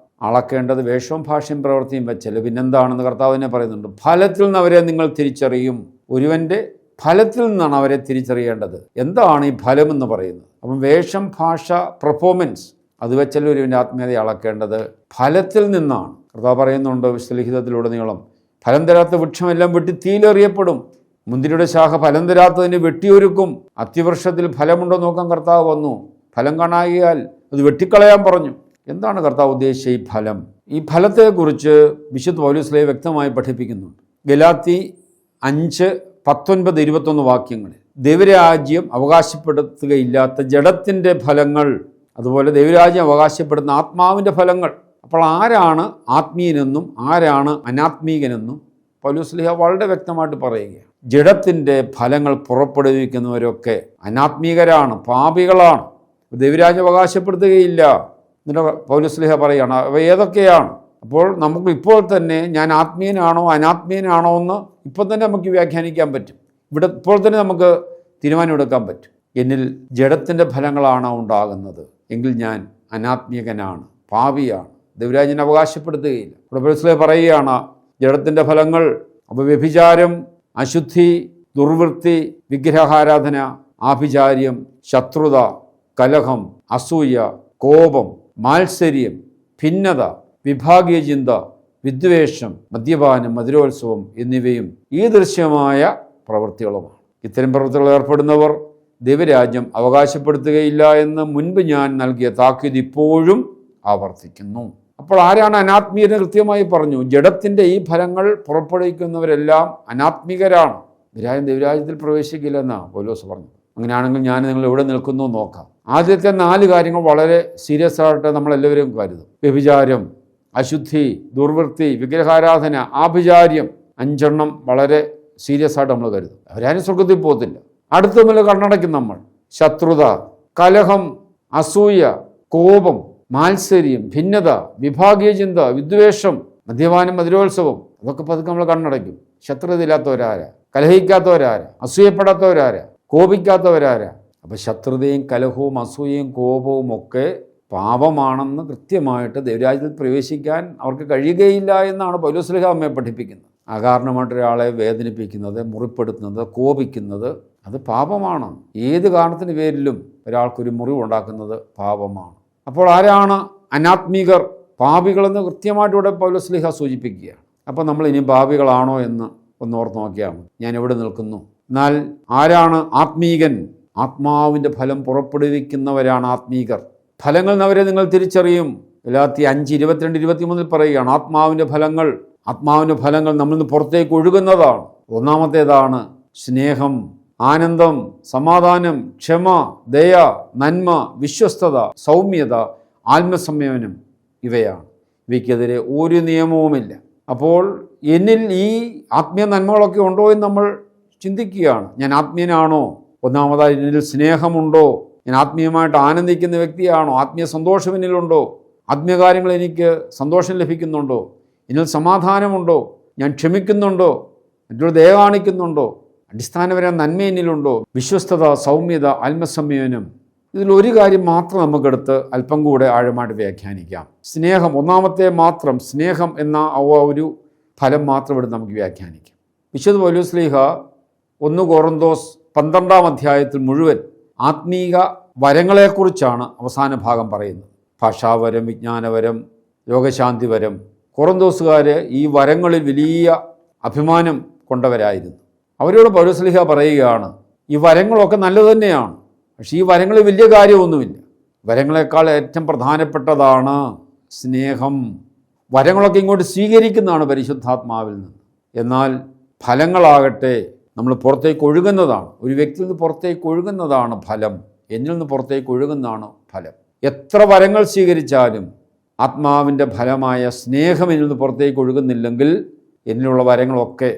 അളക്കേണ്ടത് വേഷവും ഭാഷയും പ്രവൃത്തിയും വെച്ചല്ല, പിന്നെന്താണെന്ന് കർത്താവ് തന്നെ പറയുന്നുണ്ട്. ഫലത്തിൽ നിന്ന് അവരെ നിങ്ങൾ തിരിച്ചറിയും. ഒരുവൻ്റെ ഫലത്തിൽ നിന്നാണ് അവരെ തിരിച്ചറിയേണ്ടത്. എന്താണ് ഈ ഫലം എന്ന് പറയുന്നത്? അപ്പം വേഷം, ഭാഷ, പെർഫോമൻസ് അത് വെച്ചല്ല ഒരുവൻ്റെ ആത്മീയത അളക്കേണ്ടത്, ഫലത്തിൽ നിന്നാണ്. കർത്താവ് പറയുന്നുണ്ട് വിശുദ്ധലിഖിതത്തിലുടനീളം, ഫലം തരാത്ത വൃക്ഷമെല്ലാം വെട്ടി തീയിലെറിയപ്പെടും, മുന്തിരിയുടെ ശാഖ ഫലം തരാത്തതിന് വെട്ടിയൊരുക്കും. അത്തിവൃക്ഷത്തിൽ ഫലമുണ്ടോ നോക്കാൻ കർത്താവ് വന്നു, ഫലം കാണാകിയാൽ അത് വെട്ടിക്കളയാൻ പറഞ്ഞു. എന്താണ് കർത്താവ് ഉദ്ദേശിച്ച ഈ ഫലം? ഈ ഫലത്തെക്കുറിച്ച് വിശുദ്ധ പൗലോസ് വ്യക്തമായി പഠിപ്പിക്കുന്നുണ്ട്. ഗലാത്തി 5, 19, 21 വാക്യങ്ങളിൽ ദൈവരാജ്യം അവകാശപ്പെടുത്തുകയില്ലാത്ത ജഡത്തിൻ്റെ ഫലങ്ങൾ, അതുപോലെ ദൈവരാജ്യം അവകാശപ്പെടുന്ന ആത്മാവിൻ്റെ ഫലങ്ങൾ. അപ്പോൾ ആരാണ് ആത്മീയനെന്നും ആരാണ് അനാത്മീകനെന്നും പൗലോസ് വളരെ വ്യക്തമായിട്ട് പറയുകയാണ്. ജഡത്തിൻ്റെ ഫലങ്ങൾ പുറപ്പെടുവിക്കുന്നവരൊക്കെ അനാത്മീകരാണ്, പാപികളാണ്, ദൈവരാജ്യം അവകാശപ്പെടുത്തുകയില്ല എന്നിട്ട് പൗലോസ് പറയുകയാണ്. അവ ഏതൊക്കെയാണ്? അപ്പോൾ നമുക്ക് ഇപ്പോൾ തന്നെ ഞാൻ ആത്മീയനാണോ അനാത്മീയനാണോ എന്ന് ഇപ്പോൾ തന്നെ നമുക്ക് വ്യാഖ്യാനിക്കാൻ പറ്റും. ഇവിടെ ഇപ്പോൾ തന്നെ നമുക്ക് തീരുമാനമെടുക്കാൻ പറ്റും. എന്നിൽ ജഡത്തിൻ്റെ ഫലങ്ങളാണോ ഉണ്ടാകുന്നത് എങ്കിൽ ഞാൻ അനാത്മീയനാണ്, പാപിയാണ്, ദൈവരാജ്യം അവകാശപ്പെടുത്തുകയില്ല. ഇവിടെ പൗലോസ് പറയുകയാണ് ജഡത്തിൻ്റെ ഫലങ്ങൾ. അപ്പോൾ വ്യഭിചാരം, അശുദ്ധി, ദുർവൃത്തി, വിഗ്രഹാരാധന, ആഭിചാര്യം, ശത്രുത, കലഹം, അസൂയ, കോപം, മാത്സര്യം, ഭിന്നത, വിഭാഗീയ ചിന്ത, വിദ്വേഷം, മദ്യപാനം, മധുരോത്സവം എന്നിവയും ഈ ദൃശ്യമായ പ്രവൃത്തികളുമാണ്. ഇത്തരം പ്രവൃത്തികൾ ഏർപ്പെടുന്നവർ ദൈവരാജ്യം അവകാശപ്പെടുത്തുകയില്ല എന്ന് മുൻപ് ഞാൻ നൽകിയ താക്കീത് ഇപ്പോഴും ആവർത്തിക്കുന്നു. അപ്പോൾ ആരാണ് അനാത്മീയരെന്ന് കൃത്യമായി പറഞ്ഞു. ജഡത്തിൻ്റെ ഈ ഫലങ്ങൾ പുറപ്പെടുവിക്കുന്നവരെല്ലാം അനാത്മികരാണ്, ദൈവരാജ്യത്തിൽ പ്രവേശിക്കില്ലെന്നാണ് പൗലോസ് പറഞ്ഞു. അങ്ങനെയാണെങ്കിൽ ഞാൻ നിങ്ങൾ എവിടെ നിൽക്കുന്നു നോക്കാം. ആദ്യത്തെ 4 കാര്യങ്ങൾ വളരെ സീരിയസ് ആയിട്ട് നമ്മളെല്ലാവരും കരുതും. വ്യഭിചാരം, അശുദ്ധി, ദുർവൃത്തി, വിഗ്രഹാരാധന, ആഭിചാര്യം, 5 എണ്ണം വളരെ സീരിയസ് ആയിട്ട് നമ്മൾ കരുതും. അവരാരും സ്വർഗത്തിൽ പോകത്തില്ല. അടുത്ത മുതൽ കണ്ണടയ്ക്കും നമ്മൾ. ശത്രുത, കലഹം, അസൂയ, കോപം, മാത്സര്യം, ഭിന്നത, വിഭാഗീയ ചിന്ത, വിദ്വേഷം, മദ്യപാനം, മധുരോത്സവം, അതൊക്കെ പതുക്കെ നമ്മൾ കണ്ണടയ്ക്കും. ശത്രുതയില്ലാത്തവരാരാ? കലഹിക്കാത്തവരാരാ? അസൂയപ്പെടാത്തവരാരാ? കോപിക്കാത്തവരാരാ? അപ്പം ശത്രുതയും കലഹവും അസൂയയും കോപവും ഒക്കെ പാപമാണെന്ന് കൃത്യമായിട്ട് ദൈവരാജ്യത്തിൽ പ്രവേശിക്കാൻ അവർക്ക് കഴിയുകയില്ല എന്നാണ് പൗലോസ് അമ്മയെ പഠിപ്പിക്കുന്നത്. അകാരണമായിട്ടൊരാളെ വേദനിപ്പിക്കുന്നത്, മുറിപ്പെടുത്തുന്നത്, കോപിക്കുന്നത് അത് പാപമാണ്. ഏത് കാരണത്തിന് പേരിലും ഒരാൾക്കൊരു മുറിവുണ്ടാക്കുന്നത് പാപമാണ്. അപ്പോൾ ആരാണ് അനാത്മീകർ, പാപികളെന്ന് കൃത്യമായിട്ട് ഇവിടെ പൗലോസ് സൂചിപ്പിക്കുകയാണ്. അപ്പോൾ നമ്മൾ ഇനി പാപികളാണോ എന്ന് ഒന്ന് ഓർത്ത് നോക്കിയാണ് ഞാൻ എവിടെ നിൽക്കുന്നു. എന്നാൽ ആരാണ് ആത്മീകൻ? ആത്മാവിൻ്റെ ഫലം പുറപ്പെടുവിക്കുന്നവരാണ് ആത്മീകർ. ഫലങ്ങൾ എന്നവരെ നിങ്ങൾ തിരിച്ചറിയും. ഗലാത്യ 5, 22, 23 പറയുകയാണ് ആത്മാവിൻ്റെ ഫലങ്ങൾ നമ്മളിൽ നിന്ന് പുറത്തേക്ക് ഒഴുകുന്നതാണ്. ഒന്നാമത്തേതാണ് സ്നേഹം, ആനന്ദം, സമാധാനം, ക്ഷമ, ദയ, നന്മ, വിശ്വസ്തത, സൗമ്യത, ആത്മസംയമനം. ഇവയാണ്. ഇവയ്ക്കെതിരെ ഒരു നിയമവുമില്ല. അപ്പോൾ എന്നിൽ ഈ ആത്മീയ നന്മകളൊക്കെ ഉണ്ടോ എന്ന് നമ്മൾ ചിന്തിക്കുകയാണ്. ഞാൻ ആത്മീയനാണോ? ഒന്നാമതായി എന്നിൽ സ്നേഹമുണ്ടോ? ഞാൻ ആത്മീയമായിട്ട് ആനന്ദിക്കുന്ന വ്യക്തിയാണോ? ആത്മീയ സന്തോഷം എന്നിലുണ്ടോ? ആത്മീയകാര്യങ്ങൾ എനിക്ക് സന്തോഷം ലഭിക്കുന്നുണ്ടോ? എന്നിൽ സമാധാനമുണ്ടോ? ഞാൻ ക്ഷമിക്കുന്നുണ്ടോ? മറ്റുള്ള ദയ കാണിക്കുന്നുണ്ടോ? അടിസ്ഥാനപരമായ നന്മ എന്നിലുണ്ടോ? വിശ്വസ്തത, സൗമ്യത, ആത്മസംയമനം. ഇതിലൊരു കാര്യം മാത്രം നമുക്കെടുത്ത് അല്പം കൂടെ ആഴമായിട്ട് വ്യാഖ്യാനിക്കാം. സ്നേഹം, ഒന്നാമത്തെ മാത്രം സ്നേഹം എന്ന ഒരു ഫലം മാത്രം എടുത്ത് നമുക്ക് വ്യാഖ്യാനിക്കാം. വിശുദ്ധ പൗലോസ് ശ്ലീഹ 1 കൊറിന്തോസ് 12 അധ്യായത്തിൽ മുഴുവൻ ആത്മീക വരങ്ങളെക്കുറിച്ചാണ് അവസാന ഭാഗം പറയുന്നത്. ഭാഷാവരം, വിജ്ഞാനവരം, രോഗശാന്തിവരം. കൊറിന്തോസുകാർ ഈ വരങ്ങളിൽ വലിയ അഭിമാനം കൊണ്ടവരായിരുന്നു. അവരോട് പൗലോസ് ശ്ലീഹ പറയുകയാണ്, ഈ വരങ്ങളൊക്കെ നല്ലത് തന്നെയാണ്, പക്ഷേ ഈ വരങ്ങളിൽ വലിയ കാര്യമൊന്നുമില്ല. വരങ്ങളെക്കാൾ ഏറ്റവും പ്രധാനപ്പെട്ടതാണ് സ്നേഹം. വരങ്ങളൊക്കെ ഇങ്ങോട്ട് സ്വീകരിക്കുന്നതാണ് പരിശുദ്ധാത്മാവിൽ നിന്ന്. എന്നാൽ ഫലങ്ങളാകട്ടെ നമ്മൾ പുറത്തേക്ക് ഒഴുകുന്നതാണ്. ഒരു വ്യക്തിയിൽ നിന്ന് പുറത്തേക്ക് ഒഴുകുന്നതാണ് ഫലം. എന്നിൽ നിന്ന് പുറത്തേക്ക് ഒഴുകുന്നതാണ് ഫലം. എത്ര വരങ്ങൾ സ്വീകരിച്ചാലും ആത്മാവിൻ്റെ ഫലമായ സ്നേഹം എന്നിൽ നിന്ന് പുറത്തേക്ക് ഒഴുകുന്നില്ലെങ്കിൽ എന്നിലുള്ള വരങ്ങളൊക്കെ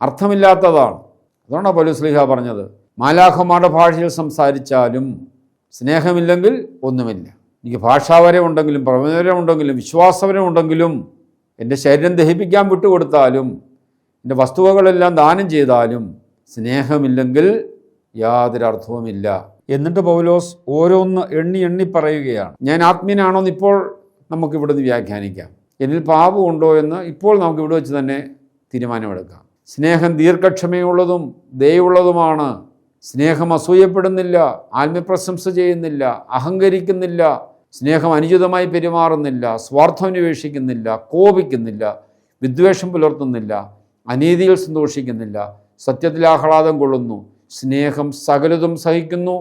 അർത്ഥമില്ലാത്തതാണ്. അതുകൊണ്ടാണ് പൗലോസ് ശ്ലീഹ പറഞ്ഞത്, മാലാഖമാരുടെ ഭാഷയിൽ സംസാരിച്ചാലും സ്നേഹമില്ലെങ്കിൽ ഒന്നുമില്ല. എനിക്ക് ഭാഷാവരമുണ്ടെങ്കിലും പ്രവചനമുണ്ടെങ്കിലും വിശ്വാസവരമുണ്ടെങ്കിലും എൻ്റെ ശരീരം ദഹിപ്പിക്കാൻ വിട്ടുകൊടുത്താലും എൻ്റെ വസ്തുവകളെല്ലാം ദാനം ചെയ്താലും സ്നേഹമില്ലെങ്കിൽ യാതൊരു അർത്ഥവുമില്ല. എന്നിട്ട് പൗലോസ് ഓരോന്ന് എണ്ണി പറയുകയാണ്. ഞാൻ ആത്മീയനാണോന്ന് ഇപ്പോൾ നമുക്ക് ഇവിടുന്ന് വ്യാഖ്യാനിക്കാം. എന്നിൽ പാപമുണ്ടോ എന്ന് ഇപ്പോൾ നമുക്ക് ഇവിടെ വെച്ച് തന്നെ തീരുമാനമെടുക്കാം. സ്നേഹം ദീർഘക്ഷമയുള്ളതും ദയയുള്ളതുമാണ്. സ്നേഹം അസൂയപ്പെടുന്നില്ല, ആത്മപ്രശംസ ചെയ്യുന്നില്ല, അഹങ്കരിക്കുന്നില്ല. സ്നേഹം അനുചിതമായി പെരുമാറുന്നില്ല, സ്വാർത്ഥം അന്വേഷിക്കുന്നില്ല, കോപിക്കുന്നില്ല, വിദ്വേഷം പുലർത്തുന്നില്ല, അനീതിയിൽ സന്തോഷിക്കുന്നില്ല, സത്യത്തിൽ ആഹ്ലാദം കൊള്ളുന്നു. സ്നേഹം സകലതും സഹിക്കുന്നു,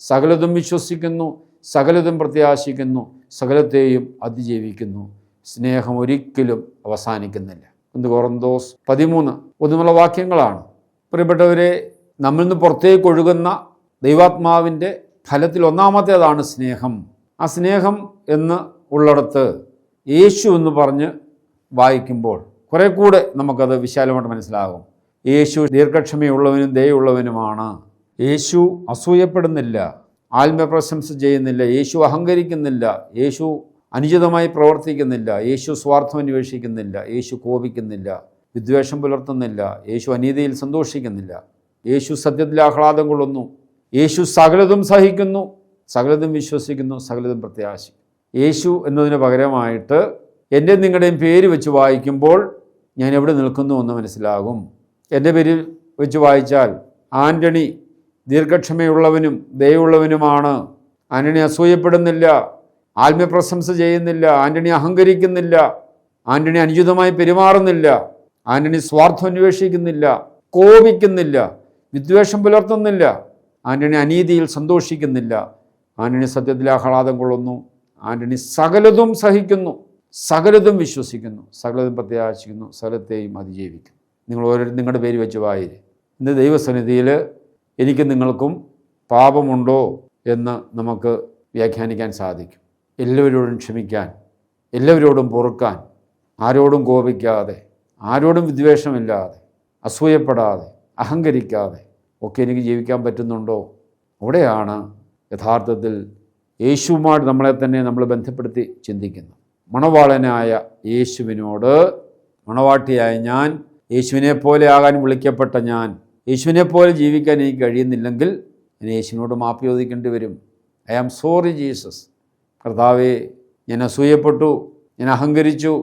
സകലതും വിശ്വസിക്കുന്നു, സകലതും പ്രത്യാശിക്കുന്നു, സകലത്തെയും അതിജീവിക്കുന്നു. സ്നേഹം ഒരിക്കലും അവസാനിക്കുന്നില്ല. 1 കൊറിന്തോസ് 13 ഒന്നുമുള്ള വാക്യങ്ങളാണ്. പ്രിയപ്പെട്ടവരെ, നമ്മിൽ നിന്ന് പുറത്തേക്ക് ഒഴുകുന്ന ദൈവാത്മാവിൻ്റെ ഫലത്തിൽ ഒന്നാമത്തേതാണ് സ്നേഹം. ആ സ്നേഹം എന്ന് ഉള്ളിടത്ത് യേശു എന്ന് പറഞ്ഞ് വായിക്കുമ്പോൾ കുറെ കൂടെ നമുക്കത് വിശാലമായിട്ട് മനസ്സിലാകും. യേശു ദീർഘക്ഷമയുള്ളവനും ദയയുള്ളവനുമാണ്. യേശു അസൂയപ്പെടുന്നില്ല, ആത്മപ്രശംസ ചെയ്യുന്നില്ല, യേശു അഹങ്കരിക്കുന്നില്ല, യേശു അനുചിതമായി പ്രവർത്തിക്കുന്നില്ല, യേശു സ്വാർത്ഥം അന്വേഷിക്കുന്നില്ല, യേശു കോപിക്കുന്നില്ല, വിദ്വേഷം പുലർത്തുന്നില്ല, യേശു അനീതിയിൽ സന്തോഷിക്കുന്നില്ല, യേശു സത്യത്തിൽ ആഹ്ലാദം കൊള്ളുന്നു, യേശു സകലതും സഹിക്കുന്നു, സകലതും വിശ്വസിക്കുന്നു, സകലതും പ്രത്യാശിക്കുന്നു. യേശു എന്നതിന് പകരമായിട്ട് എൻ്റെ നിങ്ങളുടെയും പേര് വെച്ച് വായിക്കുമ്പോൾ ഞാൻ എവിടെ നിൽക്കുന്നു എന്ന് മനസ്സിലാകും. എൻ്റെ പേര് വെച്ച് വായിച്ചാൽ ആൻ്റണി ദീർഘക്ഷമയുള്ളവനും ദയയുള്ളവനുമാണ്. ആൻ്റണി അസൂയപ്പെടുന്നില്ല, ആത്മപ്രശംസ ചെയ്യുന്നില്ല, ആൻ്റണി അഹങ്കരിക്കുന്നില്ല, ആൻ്റണി അനുചിതമായി പെരുമാറുന്നില്ല, ആൻ്റണി സ്വാർത്ഥം അന്വേഷിക്കുന്നില്ല, കോപിക്കുന്നില്ല, വിദ്വേഷം പുലർത്തുന്നില്ല, ആൻ്റണി അനീതിയിൽ സന്തോഷിക്കുന്നില്ല, ആൻ്റണി സത്യത്തിൽ ആഹ്ലാദം കൊള്ളുന്നു, ആൻ്റണി സകലതും സഹിക്കുന്നു, സകലതും വിശ്വസിക്കുന്നു, സകലതും പ്രത്യാശിക്കുന്നു, സകലത്തെയും അതിജീവിക്കുന്നു. നിങ്ങൾ ഓരോരുത്തരും നിങ്ങളുടെ പേര് വെച്ച് വായിര്. ഇന്ന് ദൈവസന്നിധിയിൽ എനിക്ക് നിങ്ങൾക്കും പാപമുണ്ടോ എന്ന് നമുക്ക് വ്യാഖ്യാനിക്കാൻ സാധിക്കും. എല്ലാവരോടും ക്ഷമിക്കാൻ, എല്ലാവരോടും പൊറുക്കാൻ, ആരോടും കോപിക്കാതെ, ആരോടും വിദ്വേഷമില്ലാതെ, അസൂയപ്പെടാതെ, അഹങ്കരിക്കാതെ ഒക്കെ എനിക്ക് ജീവിക്കാൻ പറ്റുന്നുണ്ടോ? അവിടെയാണ് യഥാർത്ഥത്തിൽ യേശുവുമായിട്ട് നമ്മളെ തന്നെ നമ്മൾ ബന്ധപ്പെടുത്തി ചിന്തിക്കുന്നു. മണവാളനായ യേശുവിനോട്, മണവാട്ടിയായ ഞാൻ, യേശുവിനെ പോലെ ആകാൻ വിളിക്കപ്പെട്ട ഞാൻ, യേശുവിനെ പോലെ ജീവിക്കാൻ എനിക്ക് കഴിയുന്നില്ലെങ്കിൽ ഞാൻ യേശുവിനോട് മാപ്പ് ചോദിക്കേണ്ടി വരും. I am sorry Jesus. കർത്താവേ, ഞാൻ അസൂയപ്പെട്ടു, ഞാൻ അഹങ്കരിച്ചു,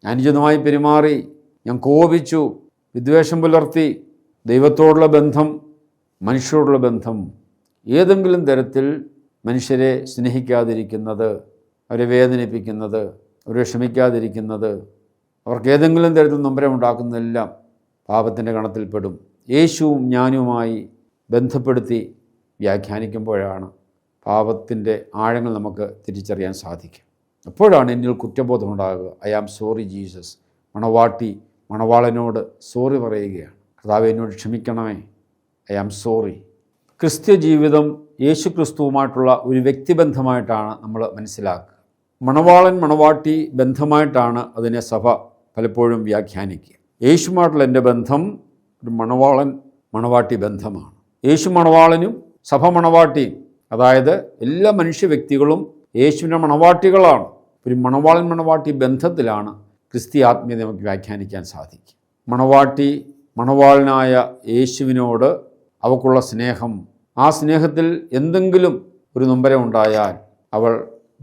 ഞാൻ അനുചിതമായി പെരുമാറി, ഞാൻ കോപിച്ചു, വിദ്വേഷം പുലർത്തി. ദൈവത്തോടുള്ള ബന്ധം, മനുഷ്യരോടുള്ള ബന്ധം, ഏതെങ്കിലും തരത്തിൽ മനുഷ്യരെ സ്നേഹിക്കാതിരിക്കുന്നത്, അവരെ വേദനിപ്പിക്കുന്നത്, അവരെ ക്ഷമിക്കാതിരിക്കുന്നത്, അവർക്ക് ഏതെങ്കിലും തരത്തിൽ നൊമ്പരമുണ്ടാക്കുന്നതെല്ലാം പാപത്തിൻ്റെ ഗണത്തിൽപ്പെടും. യേശുവും ഞാനുമായി ബന്ധപ്പെടുത്തി വ്യാഖ്യാനിക്കുമ്പോഴാണ് പാപത്തിൻ്റെ ആഴങ്ങൾ നമുക്ക് തിരിച്ചറിയാൻ സാധിക്കും. അപ്പോഴാണ് എന്നിൽ കുറ്റബോധം ഉണ്ടാകുക. I am sorry Jesus. മണവാട്ടി മണവാളനോട് സോറി പറയുകയാണ്. കർത്താവേ, എന്നോട് ക്ഷമിക്കണമേ, ഐ ആം സോറി. ക്രിസ്ത്യ ജീവിതം യേശു ക്രിസ്തുവുമായിട്ടുള്ള ഒരു വ്യക്തിബന്ധമായിട്ടാണ് നമ്മൾ മനസ്സിലാക്കുക. മണവാളൻ മണവാട്ടി ബന്ധമായിട്ടാണ് അതിനെ സഭ പലപ്പോഴും വ്യാഖ്യാനിക്കുക. യേശുമായിട്ടുള്ള എൻ്റെ ബന്ധം ഒരു മണവാളൻ മണവാട്ടി ബന്ധമാണ്. യേശു മണവാളനും സഭ മണവാട്ടിയും, അതായത് എല്ലാ മനുഷ്യ വ്യക്തികളും യേശുവിൻ്റെ മണവാട്ടികളാണ്. ഒരു മണവാളൻ മണവാട്ടി ബന്ധത്തിലാണ് ക്രിസ്തീയ ആത്മീയത നമുക്ക് വ്യാഖ്യാനിക്കാൻ സാധിക്കും. മണവാട്ടി മണവാളനായ യേശുവിനോട് അവൾക്കുള്ള സ്നേഹം, ആ സ്നേഹത്തിൽ എന്തെങ്കിലും ഒരു നൊമ്പരം ഉണ്ടായാൽ അവൾ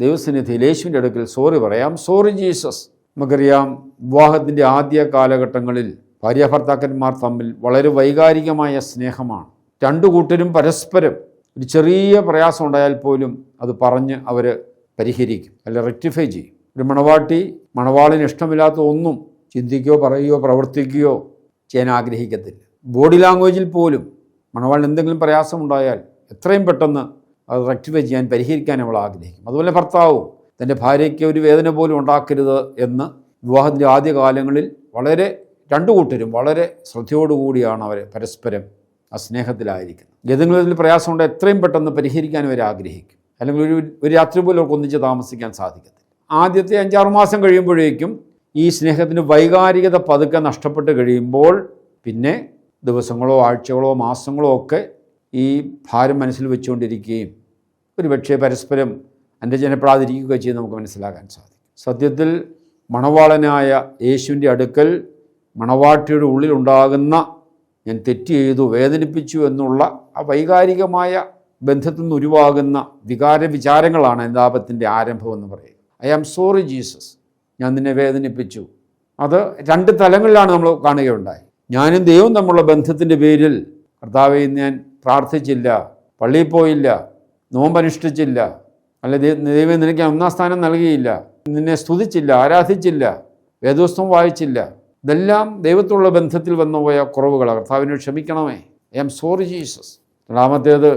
ദൈവസന്നിധിയിൽ യേശുവിൻ്റെ അടുക്കൽ സോറി പറയാം. Sorry Jesus. നമുക്കറിയാം, വിവാഹത്തിൻ്റെ ആദ്യ കാലഘട്ടങ്ങളിൽ ഭാര്യാഭർത്താക്കന്മാർ തമ്മിൽ വളരെ വൈകാരികമായ സ്നേഹമാണ്. രണ്ടു കൂട്ടരും പരസ്പരം ഒരു ചെറിയ പ്രയാസം ഉണ്ടായാൽ പോലും അത് പറഞ്ഞ് അവർ പരിഹരിക്കും, അല്ല റെക്ടിഫൈ ചെയ്യും. ഒരു മണവാട്ടി മണവാളിന് ഇഷ്ടമില്ലാത്ത ഒന്നും ചിന്തിക്കുകയോ പറയുകയോ പ്രവർത്തിക്കുകയോ ചെയ്യാൻ ആഗ്രഹിക്കത്തില്ല. ബോഡി ലാംഗ്വേജിൽ പോലും മണവാളിന് എന്തെങ്കിലും പ്രയാസമുണ്ടായാൽ എത്രയും പെട്ടെന്ന് അത് റെക്ടിഫൈ ചെയ്യാൻ, പരിഹരിക്കാൻ അവൾ ആഗ്രഹിക്കും. അതുപോലെ ഭർത്താവും തൻ്റെ ഭാര്യയ്ക്ക് ഒരു വേദന പോലും ഉണ്ടാക്കരുത് എന്ന് വിവാഹത്തിൻ്റെ ആദ്യകാലങ്ങളിൽ വളരെ രണ്ടു കൂട്ടരും വളരെ ശ്രദ്ധയോടുകൂടിയാണ് അവർ പരസ്പരം ആ സ്നേഹത്തിലായിരിക്കുന്നത്. ഏതെങ്കിലും പ്രയാസമുണ്ട് എത്രയും പെട്ടെന്ന് പരിഹരിക്കാൻ അവർ ആഗ്രഹിക്കും. അല്ലെങ്കിൽ ഒരു രാത്രി പോലും അവർക്ക് ഒന്നിച്ച് താമസിക്കാൻ സാധിക്കത്തില്ല. ആദ്യത്തെ 5-6 മാസം കഴിയുമ്പോഴേക്കും ഈ സ്നേഹത്തിന് വൈകാരികത പതുക്കെ നഷ്ടപ്പെട്ട് കഴിയുമ്പോൾ പിന്നെ ദിവസങ്ങളോ ആഴ്ചകളോ മാസങ്ങളോ ഒക്കെ ഈ ഭാരം മനസ്സിൽ വെച്ചുകൊണ്ടിരിക്കുകയും ഒരുപക്ഷെ പരസ്പരം അനുരഞ്ജനപ്പെടാതിരിക്കുകയോ ചെയ്ത് നമുക്ക് മനസ്സിലാക്കാൻ സാധിക്കും. സത്യത്തിൽ മണവാളനായ യേശുവിൻ്റെ അടുക്കൽ മണവാട്ടിയുടെ ഉള്ളിലുണ്ടാകുന്ന ഞാൻ തെറ്റ് ചെയ്തു, വേദനിപ്പിച്ചു എന്നുള്ള ആ വൈകാരികമായ ബന്ധത്തിൽ നിന്ന് ഉരുവാകുന്ന വിചാരങ്ങളാണ് അനുതാപത്തിൻ്റെ ആരംഭം എന്ന് പറയുന്നത്. ഐ ആം സോറി ജീസസ്, ഞാൻ നിന്നെ വേദനിപ്പിച്ചു. അത് 2 തലങ്ങളിലാണ് നമ്മൾ കാണുകയുണ്ടായി. ഞാനും ദൈവവും തമ്മിലുള്ള ബന്ധത്തിൻ്റെ പേരിൽ കർത്താവേ ഞാൻ പ്രാർത്ഥിച്ചില്ല, പള്ളിയിൽ പോയില്ല, നോമ്പനുഷ്ഠിച്ചില്ല, അല്ല ദൈവം നിനക്ക് 1-ാം സ്ഥാനം നൽകിയില്ല, നിന്നെ സ്തുതിച്ചില്ല, ആരാധിച്ചില്ല, വേദപുസ്തകം വായിച്ചില്ല. ഇതെല്ലാം ദൈവത്തോടുള്ള ബന്ധത്തിൽ വന്നുപോയ കുറവുകളാണ്. കർത്താവിനെ ക്ഷമിക്കണമേ, ഐ ആം സോറി ജീസസ്. 2ാമത്തേത്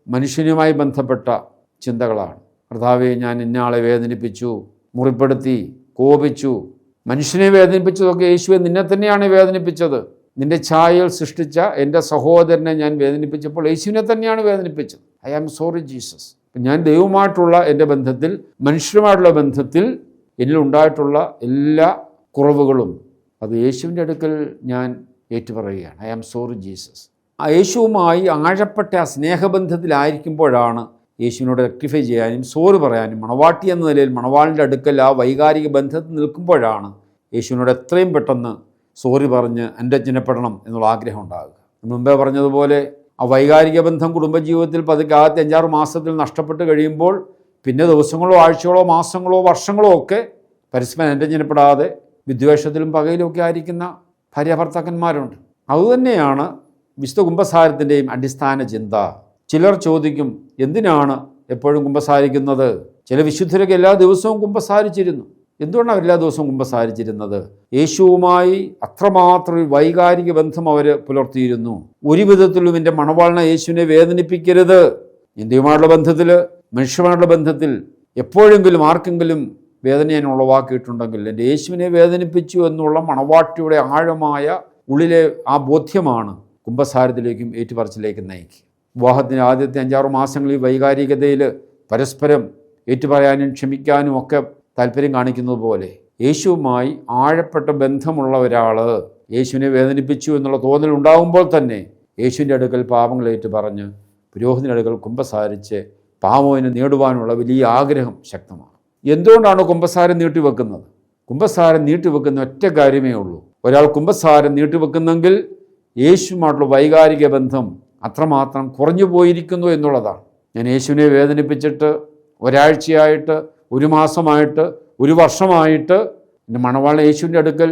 മനുഷ്യനുമായി ബന്ധപ്പെട്ട ചിന്തകളാണ്. കർത്താവെ ഞാൻ ഇന്നയാളെ വേദനിപ്പിച്ചു, മുറിപ്പെടുത്തി, കോപിച്ചു. മനുഷ്യനെ വേദനിപ്പിച്ചതൊക്കെ യേശുവെ നിന്നെ തന്നെയാണ് വേദനിപ്പിച്ചത്. നിന്റെ ഛായയിൽ സൃഷ്ടിച്ച എൻ്റെ സഹോദരനെ ഞാൻ വേദനിപ്പിച്ചപ്പോൾ യേശുവിനെ തന്നെയാണ് വേദനിപ്പിച്ചത്. I am sorry Jesus. ഞാൻ ദൈവവുമായിട്ടുള്ള എൻ്റെ ബന്ധത്തിൽ, മനുഷ്യരുമായിട്ടുള്ള ബന്ധത്തിൽ എന്നിലുണ്ടായിട്ടുള്ള എല്ലാ കുറവുകളും അത് യേശുവിൻ്റെ അടുക്കൽ ഞാൻ ഏറ്റുപറയുകയാണ്. I am sorry Jesus. ആ യേശുവുമായി ആഴപ്പെട്ട ആ സ്നേഹബന്ധത്തിലായിരിക്കുമ്പോഴാണ് യേശുവിനോട് റെക്ടിഫൈ ചെയ്യാനും സോറി പറയാനും, മണവാട്ടി എന്ന നിലയിൽ മണവാളിൻ്റെ അടുക്കൽ ആ വൈകാരിക ബന്ധത്തിൽ നിൽക്കുമ്പോഴാണ് യേശുവിനോട് എത്രയും പെട്ടെന്ന് സോറി പറഞ്ഞ് അനുരഞ്ജനപ്പെടണം എന്നുള്ള ആഗ്രഹം ഉണ്ടാകുക. മുമ്പേ പറഞ്ഞതുപോലെ ആ വൈകാരിക ബന്ധം കുടുംബജീവിതത്തിൽ പതുക്കെ ആദ്യത്തെ 5-6 മാസത്തിൽ നഷ്ടപ്പെട്ട് കഴിയുമ്പോൾ പിന്നെ ദിവസങ്ങളോ ആഴ്ചകളോ മാസങ്ങളോ വർഷങ്ങളോ ഒക്കെ പരസ്പരം അനുരഞ്ജനപ്പെടാതെ വിദ്വേഷത്തിലും പകയിലും ഒക്കെ ആയിരിക്കുന്ന ഭാര്യാഭർത്താക്കന്മാരുണ്ട്. അതുതന്നെയാണ് വിശുദ്ധ കുമ്പസാരത്തിൻ്റെയും അടിസ്ഥാന ചിന്ത. ചിലർ ചോദിക്കും, എന്തിനാണ് എപ്പോഴും കുമ്പസാരിക്കുന്നത്? ചില വിശുദ്ധരൊക്കെ എല്ലാ ദിവസവും കുമ്പസാരിച്ചിരുന്നു. എന്തുകൊണ്ടാണ് എല്ലാ ദിവസവും കുമ്പസാരിച്ചിരുന്നത്? യേശുവുമായി അത്രമാത്രം ഒരു വൈകാരിക ബന്ധം അവർ പുലർത്തിയിരുന്നു. ഒരു വിധത്തിലും എൻ്റെ മണവാളനെ യേശുവിനെ വേദനിപ്പിക്കരുത്. ഇന്ത്യയുമായുള്ള ബന്ധത്തിൽ, മനുഷ്യരുമായുള്ള ബന്ധത്തിൽ എപ്പോഴെങ്കിലും ആർക്കെങ്കിലും വേദന ഞാൻ ഉളവാക്കിയിട്ടുണ്ടെങ്കിൽ എൻ്റെ യേശുവിനെ വേദനിപ്പിച്ചു എന്നുള്ള മണവാട്ടിയുടെ ആഴമായ ഉള്ളിലെ ആ ബോധ്യമാണ് കുമ്പസാരത്തിലേക്കും ഏറ്റുപറച്ചിലേക്കും നയിക്കുക. വിവാഹത്തിൻ്റെ ആദ്യത്തെ 5-6 മാസങ്ങളിൽ വൈകാരികതയിൽ പരസ്പരം ഏറ്റുപറയാനും ക്ഷമിക്കാനും ഒക്കെ താല്പര്യം കാണിക്കുന്നത് പോലെ യേശുവുമായി ആഴപ്പെട്ട ബന്ധമുള്ള ഒരാൾ യേശുവിനെ വേദനിപ്പിച്ചു എന്നുള്ള തോന്നൽ ഉണ്ടാകുമ്പോൾ തന്നെ യേശുവിൻ്റെ അടുക്കൽ പാപങ്ങൾ ഏറ്റുപറഞ്ഞ് പുരോഹിതൻ്റെ അടുക്കൽ കുമ്പസാരിച്ച് പാപവിനെ നേടുവാനുള്ള വലിയ ആഗ്രഹം ശക്തമാണ്. എന്തുകൊണ്ടാണ് കുമ്പസാരം നീട്ടിവെക്കുന്നത്? കുമ്പസാരം നീട്ടിവെക്കുന്ന ഒറ്റ കാര്യമേ ഉള്ളൂ. ഒരാൾ കുമ്പസാരം നീട്ടിവെക്കുന്നെങ്കിൽ യേശുവുമായിട്ടുള്ള വൈകാരിക ബന്ധം അത്രമാത്രം കുറഞ്ഞു പോയിരിക്കുന്നു എന്നുള്ളതാണ്. ഞാൻ യേശുവിനെ വേദനിപ്പിച്ചിട്ട് ഒരാഴ്ചയായിട്ട്, 1 മാസമായിട്ട്, 1 വർഷമായിട്ട് എൻ്റെ മണവാളൻ യേശുവിൻ്റെ അടുക്കൽ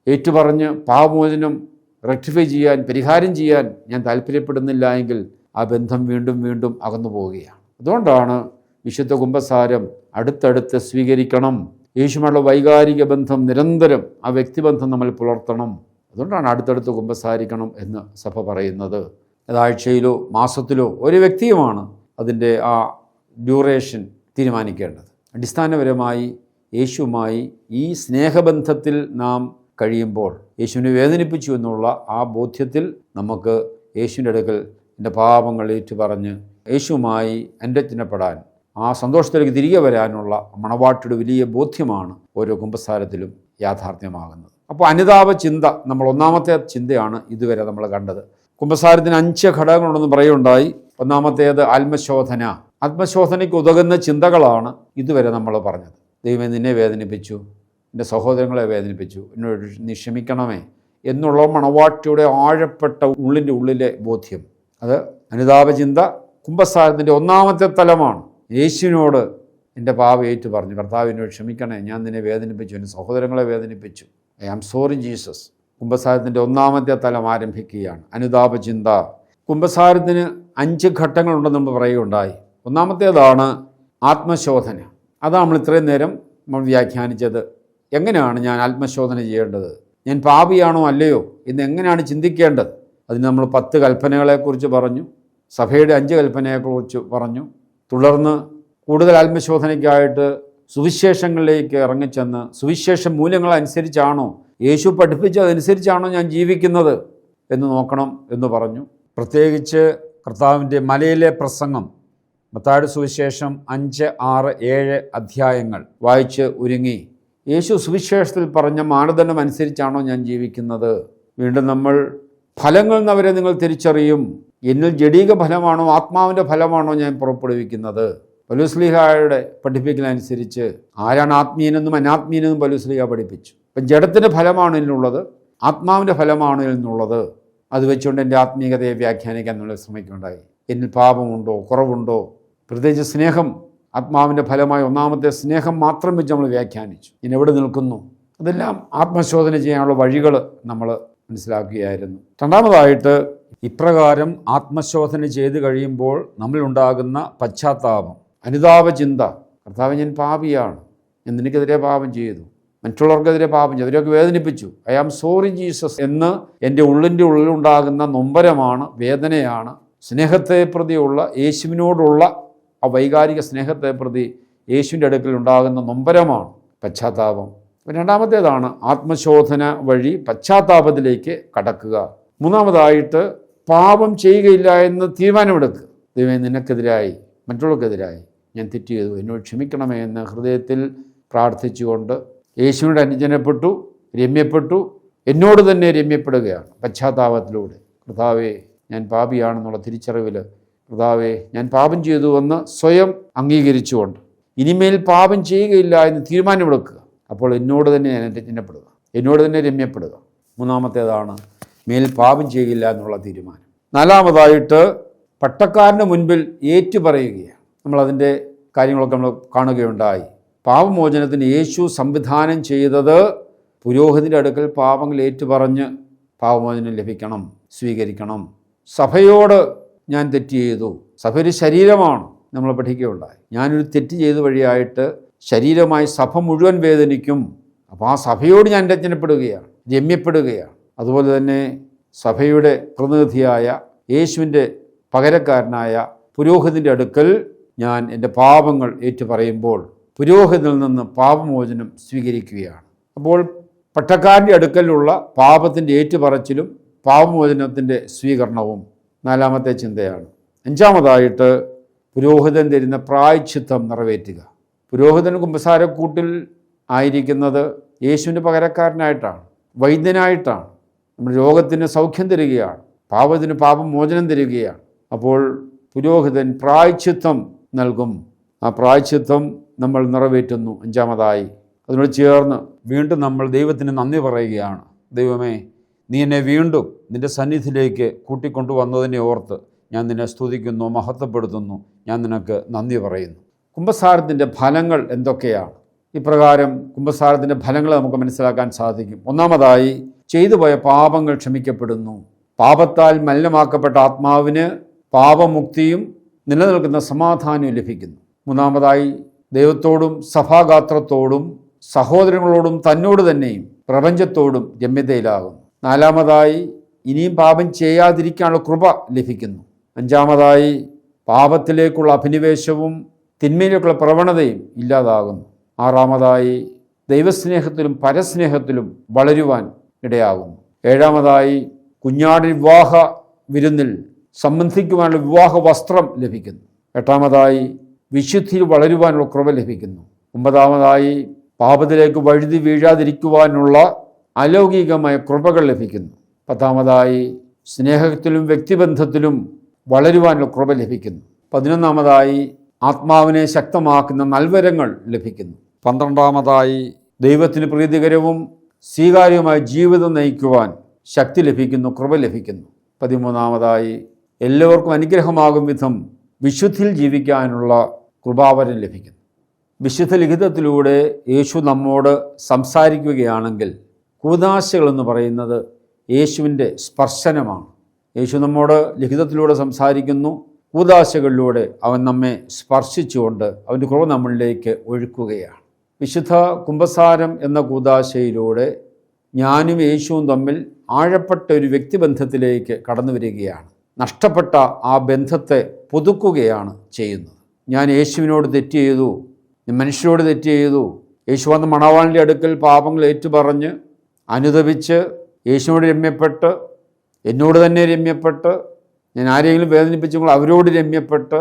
ഏറ്റുപറഞ്ഞ് പാപമോചനം റെക്ടിഫൈ ചെയ്യാൻ, പരിഹാരം ചെയ്യാൻ ഞാൻ താല്പര്യപ്പെടുന്നില്ല എങ്കിൽ ആ ബന്ധം വീണ്ടും വീണ്ടും അകന്നു പോവുകയാണ്. അതുകൊണ്ടാണ് വിശുദ്ധ കുമ്പസാരം അടുത്തടുത്ത് സ്വീകരിക്കണം. യേശുവുമായുള്ള വൈകാരിക ബന്ധം നിരന്തരം ആ വ്യക്തിബന്ധം നമ്മൾ പുലർത്തണം. അതുകൊണ്ടാണ് അടുത്തടുത്ത് കുമ്പസാരിക്കണം എന്ന് സഭ പറയുന്നത്. ആഴ്ചയിലോ മാസത്തിലോ ഒരു വ്യക്തിയുമാണ് അതിൻ്റെ ആ ഡ്യൂറേഷൻ തീരുമാനിക്കേണ്ടത്. അടിസ്ഥാനപരമായി യേശുവുമായി ഈ സ്നേഹബന്ധത്തിൽ നാം കഴിയുമ്പോൾ യേശുവിനെ വേദനിപ്പിച്ചു എന്നുള്ള ആ ബോധ്യത്തിൽ നമുക്ക് യേശുവിൻ്റെ അടുക്കൽ എൻ്റെ പാപങ്ങൾ ഏറ്റുപറഞ്ഞ് യേശുവുമായി അനുരഞ്ജനപ്പെടാൻ, ആ സന്തോഷത്തിലേക്ക് തിരികെ വരാനുള്ള മണവാട്ടിയുടെ വലിയ ബോധ്യമാണ് ഓരോ കുമ്പസാരത്തിലും യാഥാർത്ഥ്യമാകുന്നത്. അപ്പോൾ അനുതാപ ചിന്ത, നമ്മൾ 1-ാമത്തെ ചിന്തയാണ് ഇതുവരെ നമ്മൾ കണ്ടത്. കുമ്പസാരത്തിന് 5 ഘടകങ്ങളുണ്ടെന്ന് പറയുണ്ടായി. ഒന്നാമത്തേത് ആത്മശോധന. ആത്മശോധനയ്ക്ക് ഉതകുന്ന ചിന്തകളാണ് ഇതുവരെ നമ്മൾ പറഞ്ഞത്. ദൈവമേ, നിന്നെ വേദനിപ്പിച്ചു, എൻ്റെ സഹോദരങ്ങളെ വേദനിപ്പിച്ചു, എന്നോട് നീ ക്ഷമിക്കണമേ എന്നുള്ള മണവാട്ടിയുടെ ആഴപ്പെട്ട ഉള്ളിലെ ബോധ്യം, അത് അനുതാപചിന്ത കുമ്പസാരത്തിൻ്റെ ഒന്നാമത്തെ തലമാണ്. യേശുവിനോട് എൻ്റെ പാപം ഏറ്റു പറഞ്ഞു, കർത്താവിനോട് ക്ഷമിക്കണേ, ഞാൻ നിന്നെ വേദനിപ്പിച്ചു, എൻ്റെ സഹോദരങ്ങളെ വേദനിപ്പിച്ചു, ഐ ആം സോറി ജീസസ്. കുമ്പസാരത്തിൻ്റെ ഒന്നാമത്തെ തലം ആരംഭിക്കുകയാണ്, അനുതാപചിന്ത. കുമ്പസാരത്തിന് 5 ഘട്ടങ്ങളുണ്ടെന്ന് നമ്മൾ പറയുകയുണ്ടായി. ഒന്നാമത്തേതാണ് ആത്മശോധന. അതാണ് നമ്മൾ ഇത്രയും നേരം നമ്മൾ വ്യാഖ്യാനിച്ചത്. എങ്ങനെയാണ് ഞാൻ ആത്മശോധന ചെയ്യേണ്ടത്, ഞാൻ പാപിയാണോ അല്ലയോ എന്ന് എങ്ങനെയാണ് ചിന്തിക്കേണ്ടത്? അതിന് നമ്മൾ 10 കൽപ്പനകളെക്കുറിച്ച് പറഞ്ഞു, സഭയുടെ 5 കൽപ്പനയെക്കുറിച്ച് പറഞ്ഞു. തുടർന്ന് കൂടുതൽ ആത്മശോധനയ്ക്കായിട്ട് സുവിശേഷങ്ങളിലേക്ക് ഇറങ്ങിച്ചെന്ന് സുവിശേഷ മൂല്യങ്ങളനുസരിച്ചാണോ, യേശു പഠിപ്പിച്ചതനുസരിച്ചാണോ ഞാൻ ജീവിക്കുന്നത് എന്ന് നോക്കണം എന്ന് പറഞ്ഞു. പ്രത്യേകിച്ച് കർത്താവിൻ്റെ മലയിലെ പ്രസംഗം, മത്തായിയുടെ സുവിശേഷം 5, 6, 7 അധ്യായങ്ങൾ വായിച്ച് ഒരുങ്ങി യേശു സുവിശേഷത്തിൽ പറഞ്ഞ മാനദണ്ഡം അനുസരിച്ചാണോ ഞാൻ ജീവിക്കുന്നത്? വീണ്ടും നമ്മൾ ഫലങ്ങൾ എന്നവരെ നിങ്ങൾ തിരിച്ചറിയും, എന്നിൽ ജഡീക ഫലമാണോ ആത്മാവിൻ്റെ ഫലമാണോ ഞാൻ പുറപ്പെടുവിക്കുന്നത്? പൗലോസ്ലീഹായുടെ പഠിപ്പിക്കലനുസരിച്ച് ആരാണ് ആത്മീയനെന്നും അനാത്മീയനെന്നും പൗലോസ്ലീഹ പഠിപ്പിച്ചു. അപ്പം ജഡത്തിൻ്റെ ഫലമാണ് ഇതിനുള്ളത്, ആത്മാവിൻ്റെ ഫലമാണ് ഇതിനുള്ളത്. അത് വെച്ചുകൊണ്ട് എൻ്റെ ആത്മീയതയെ വ്യാഖ്യാനിക്കാൻ നമ്മൾ ശ്രമിക്കുകയുണ്ടായി. എന്നിൽ പാപമുണ്ടോ, കുറവുണ്ടോ? പ്രത്യേകിച്ച് സ്നേഹം, ആത്മാവിൻ്റെ ഫലമായി ഒന്നാമത്തെ സ്നേഹം മാത്രം വെച്ച് നമ്മൾ വ്യാഖ്യാനിച്ചു. ഇനി എവിടെ നിൽക്കുന്നു? അതെല്ലാം ആത്മശോധന ചെയ്യാനുള്ള വഴികൾ നമ്മൾ മനസ്സിലാക്കുകയായിരുന്നു. രണ്ടാമതായിട്ട്, ഇപ്രകാരം ആത്മശോധന ചെയ്ത് കഴിയുമ്പോൾ നമ്മളുണ്ടാകുന്ന പശ്ചാത്താപം, അനുതാപചിന്ത. കർത്താവ്, ഞാൻ പാപിയാണ്, ഞാൻ നിനക്കെതിരെ പാപം ചെയ്തു, മറ്റുള്ളവർക്കെതിരെ പാപം ചെയ്തു, അവരെയൊക്കെ വേദനിപ്പിച്ചു, ഐ ആം സോറി ജീസസ് എന്ന് എൻ്റെ ഉള്ളിലുണ്ടാകുന്ന നൊമ്പരമാണ്, വേദനയാണ്. സ്നേഹത്തെ പ്രതിയുള്ള യേശുവിനോടുള്ള ആ വൈകാരിക സ്നേഹത്തെ പ്രതി യേശുവിൻ്റെ അടുക്കൽ ഉണ്ടാകുന്ന നൊമ്പരമാണ് പശ്ചാത്താപം. രണ്ടാമത്തേതാണ് ആത്മശോധന വഴി പശ്ചാത്താപത്തിലേക്ക് കടക്കുക. മൂന്നാമതായിട്ട്, പാപം ചെയ്യുകയില്ല എന്ന് തീരുമാനമെടുക്കുക. ദൈവമേ, നിനക്കെതിരായി, മറ്റുള്ളവർക്കെതിരായി ഞാൻ തെറ്റ് ചെയ്തു, എന്നോട് ക്ഷമിക്കണമേ എന്ന് ഹൃദയത്തിൽ പ്രാർത്ഥിച്ചുകൊണ്ട് യേശുവിനോട് അനുജനപ്പെട്ടു, രമ്യപ്പെട്ടു, എന്നോട് തന്നെ രമ്യപ്പെടുകയാണ് പശ്ചാത്താപത്തിലൂടെ. കർത്താവേ, ഞാൻ പാപിയാണെന്നുള്ള തിരിച്ചറിവിൽ, കർത്താവേ, ഞാൻ പാപം ചെയ്തു എന്ന് സ്വയം അംഗീകരിച്ചുകൊണ്ട് ഇനിമേൽ പാപം ചെയ്യുകയില്ല എന്ന് തീരുമാനമെടുക്കുക. അപ്പോൾ എന്നോട് തന്നെ ഞാൻ രമ്യപ്പെടുക, എന്നോട് തന്നെ രമ്യപ്പെടുക. മൂന്നാമത്തേതാണ് മേൽ പാപം ചെയ്യുകയില്ല എന്നുള്ള തീരുമാനം. നാലാമതായിട്ട്, പട്ടക്കാരൻ്റെ മുൻപിൽ ഏറ്റുപറയുകയാണ്. നമ്മളതിൻ്റെ കാര്യങ്ങളൊക്കെ നമ്മൾ കാണുകയുണ്ടായി. പാപമോചനത്തിന് യേശു സംവിധാനം ചെയ്തത് പുരോഹിതൻ്റെ അടുക്കൽ പാപങ്ങൾ ഏറ്റുപറഞ്ഞ് പാപമോചനം ലഭിക്കണം, സ്വീകരിക്കണം. സഭയോട് ഞാൻ തെറ്റ് ചെയ്തു, സഭ ഒരു ശരീരമാണ്, നമ്മൾ പഠിക്കുകയുണ്ടായി. ഞാനൊരു തെറ്റ് ചെയ്ത വഴിയായിട്ട് ശരീരമായി സഭ മുഴുവൻ വേദനിക്കും. അപ്പോൾ ആ സഭയോട് ഞാൻ രഞ്ജനപ്പെടുകയാണ്, രമ്യപ്പെടുകയാണ്. അതുപോലെ തന്നെ സഭയുടെ പ്രതിനിധിയായ യേശുവിൻ്റെ പകരക്കാരനായ പുരോഹിതൻ്റെ അടുക്കൽ ഞാൻ എൻ്റെ പാപങ്ങൾ ഏറ്റുപറയുമ്പോൾ പുരോഹിതനിൽ നിന്ന് പാപമോചനം സ്വീകരിക്കുകയാണ്. അപ്പോൾ പട്ടക്കാരൻ്റെ അടുക്കലുള്ള പാപത്തിൻ്റെ ഏറ്റുപറച്ചിലും പാപമോചനത്തിൻ്റെ സ്വീകരണവും നാലാമത്തെ ചിന്തയാണ്. അഞ്ചാമതായിട്ട്, പുരോഹിതൻ തരുന്ന പ്രായശ്ചിത്തം നിറവേറ്റുക. പുരോഹിതൻ കുമ്പസാരക്കൂട്ടിൽ ആയിരിക്കുന്നത് യേശുവിൻ്റെ പകരക്കാരനായിട്ടാണ്, വൈദ്യനായിട്ടാണ്. നമ്മുടെ രോഗത്തിന് സൗഖ്യം തരികയാണ്, പാപത്തിന് പാപമോചനം തരികയാണ്. അപ്പോൾ പുരോഹിതൻ പ്രായശ്ചിത്തം നൽകും. ആ പ്രായശ്ചിത്തം നമ്മൾ നിറവേറ്റുന്നു. അഞ്ചാമതായി അതിനോട് ചേർന്ന് വീണ്ടും നമ്മൾ ദൈവത്തിന് നന്ദി പറയുകയാണ്. ദൈവമേ, നീ എന്നെ വീണ്ടും നിൻ്റെ സന്നിധിയിലേക്ക് കൂട്ടിക്കൊണ്ടുവന്നതിനെ ഓർത്ത് ഞാൻ നിന്നെ സ്തുതിക്കുന്നു, മഹത്വപ്പെടുത്തുന്നു, ഞാൻ നിനക്ക് നന്ദി പറയുന്നു. കുമ്പസാരത്തിൻ്റെ ഫലങ്ങൾ എന്തൊക്കെയാണ്? ഇപ്രകാരം കുമ്പസാരത്തിൻ്റെ ഫലങ്ങൾ നമുക്ക് മനസ്സിലാക്കാൻ സാധിക്കും. ഒന്നാമതായി, ചെയ്തു പോയ പാപങ്ങൾ ക്ഷമിക്കപ്പെടുന്നു. പാപത്താൽ മലിനമാക്കപ്പെട്ട ആത്മാവിന് പാപമുക്തിയും നിലനിൽക്കുന്ന സമാധാനവും ലഭിക്കുന്നു. മൂന്നാമതായി, ദൈവത്തോടും സഭാഗാത്രത്തോടും സഹോദരങ്ങളോടും തന്നോട് തന്നെയും പ്രപഞ്ചത്തോടും രമ്യതയിലാകുന്നു. നാലാമതായി, ഇനിയും പാപം ചെയ്യാതിരിക്കാനുള്ള കൃപ ലഭിക്കുന്നു. അഞ്ചാമതായി, പാപത്തിലേക്കുള്ള അഭിനിവേശവും തിന്മയിലേക്കുള്ള പ്രവണതയും ഇല്ലാതാകുന്നു. ആറാമതായി, ദൈവസ്നേഹത്തിലും പരസ്നേഹത്തിലും വളരുവാൻ ഇടയാകുന്നു. ഏഴാമതായി, കുഞ്ഞാടി വിവാഹ വിരുന്നിൽ സംബന്ധിക്കുവാനുള്ള വിവാഹ വസ്ത്രം ലഭിക്കുന്നു. എട്ടാമതായി, വിശുദ്ധിയിൽ വളരുവാനുള്ള കൃപ ലഭിക്കുന്നു. ഒമ്പതാമതായി, പാപത്തിലേക്ക് വഴുതി വീഴാതിരിക്കുവാനുള്ള അലൗകികമായ കൃപകൾ ലഭിക്കുന്നു. പത്താമതായി, സ്നേഹത്തിലും വ്യക്തിബന്ധത്തിലും വളരുവാനുള്ള കൃപ ലഭിക്കുന്നു. 11-ാമതായി ആത്മാവിനെ ശക്തമാക്കുന്ന നൽവരങ്ങൾ ലഭിക്കുന്നു. 12-ാമതായി ദൈവത്തിന് പ്രീതികരവും സ്വീകാര്യവുമായ ജീവിതം നയിക്കുവാൻ ശക്തി ലഭിക്കുന്നു, കൃപ ലഭിക്കുന്നു. 13-ാമതായി എല്ലാവർക്കും അനുഗ്രഹമാകും വിധം വിശുദ്ധിയിൽ ജീവിക്കാനുള്ള കൃപാവരം ലഭിക്കുന്നു. വിശുദ്ധ ലിഖിതത്തിലൂടെ യേശു നമ്മോട് സംസാരിക്കുകയാണെങ്കിൽ കൂദാശകൾ എന്ന് പറയുന്നത് യേശുവിൻ്റെ സ്പർശനമാണ്. യേശു നമ്മോട് ലിഖിതത്തിലൂടെ സംസാരിക്കുന്നു. കൂദാശകളിലൂടെ അവൻ നമ്മെ സ്പർശിച്ചുകൊണ്ട് അവൻ്റെ കൃപ നമ്മളിലേക്ക് ഒഴുക്കുകയാണ്. വിശുദ്ധ കുമ്പസാരം എന്ന കൂദാശയിലൂടെ ഞാനും യേശുവും തമ്മിൽ ആഴപ്പെട്ട ഒരു വ്യക്തിബന്ധത്തിലേക്ക് കടന്നു വരികയാണ്. നഷ്ടപ്പെട്ട ആ ബന്ധത്തെ പുതുക്കുകയാണ് ചെയ്യുന്നത്. ഞാൻ യേശുവിനോട് തെറ്റ് ചെയ്തു, ഞാൻ മനുഷ്യരോട് തെറ്റ് ചെയ്തു. യേശു വന്ന് മണവാളിൻ്റെ അടുക്കൽ പാപങ്ങൾ ഏറ്റുപറഞ്ഞ് അനുതപിച്ച് യേശുവിനോട് രമ്യപ്പെട്ട്, എന്നോട് തന്നെ രമ്യപ്പെട്ട്, ഞാൻ ആരെങ്കിലും വേദനിപ്പിച്ചെങ്കിൽ അവരോട് രമ്യപ്പെട്ട്,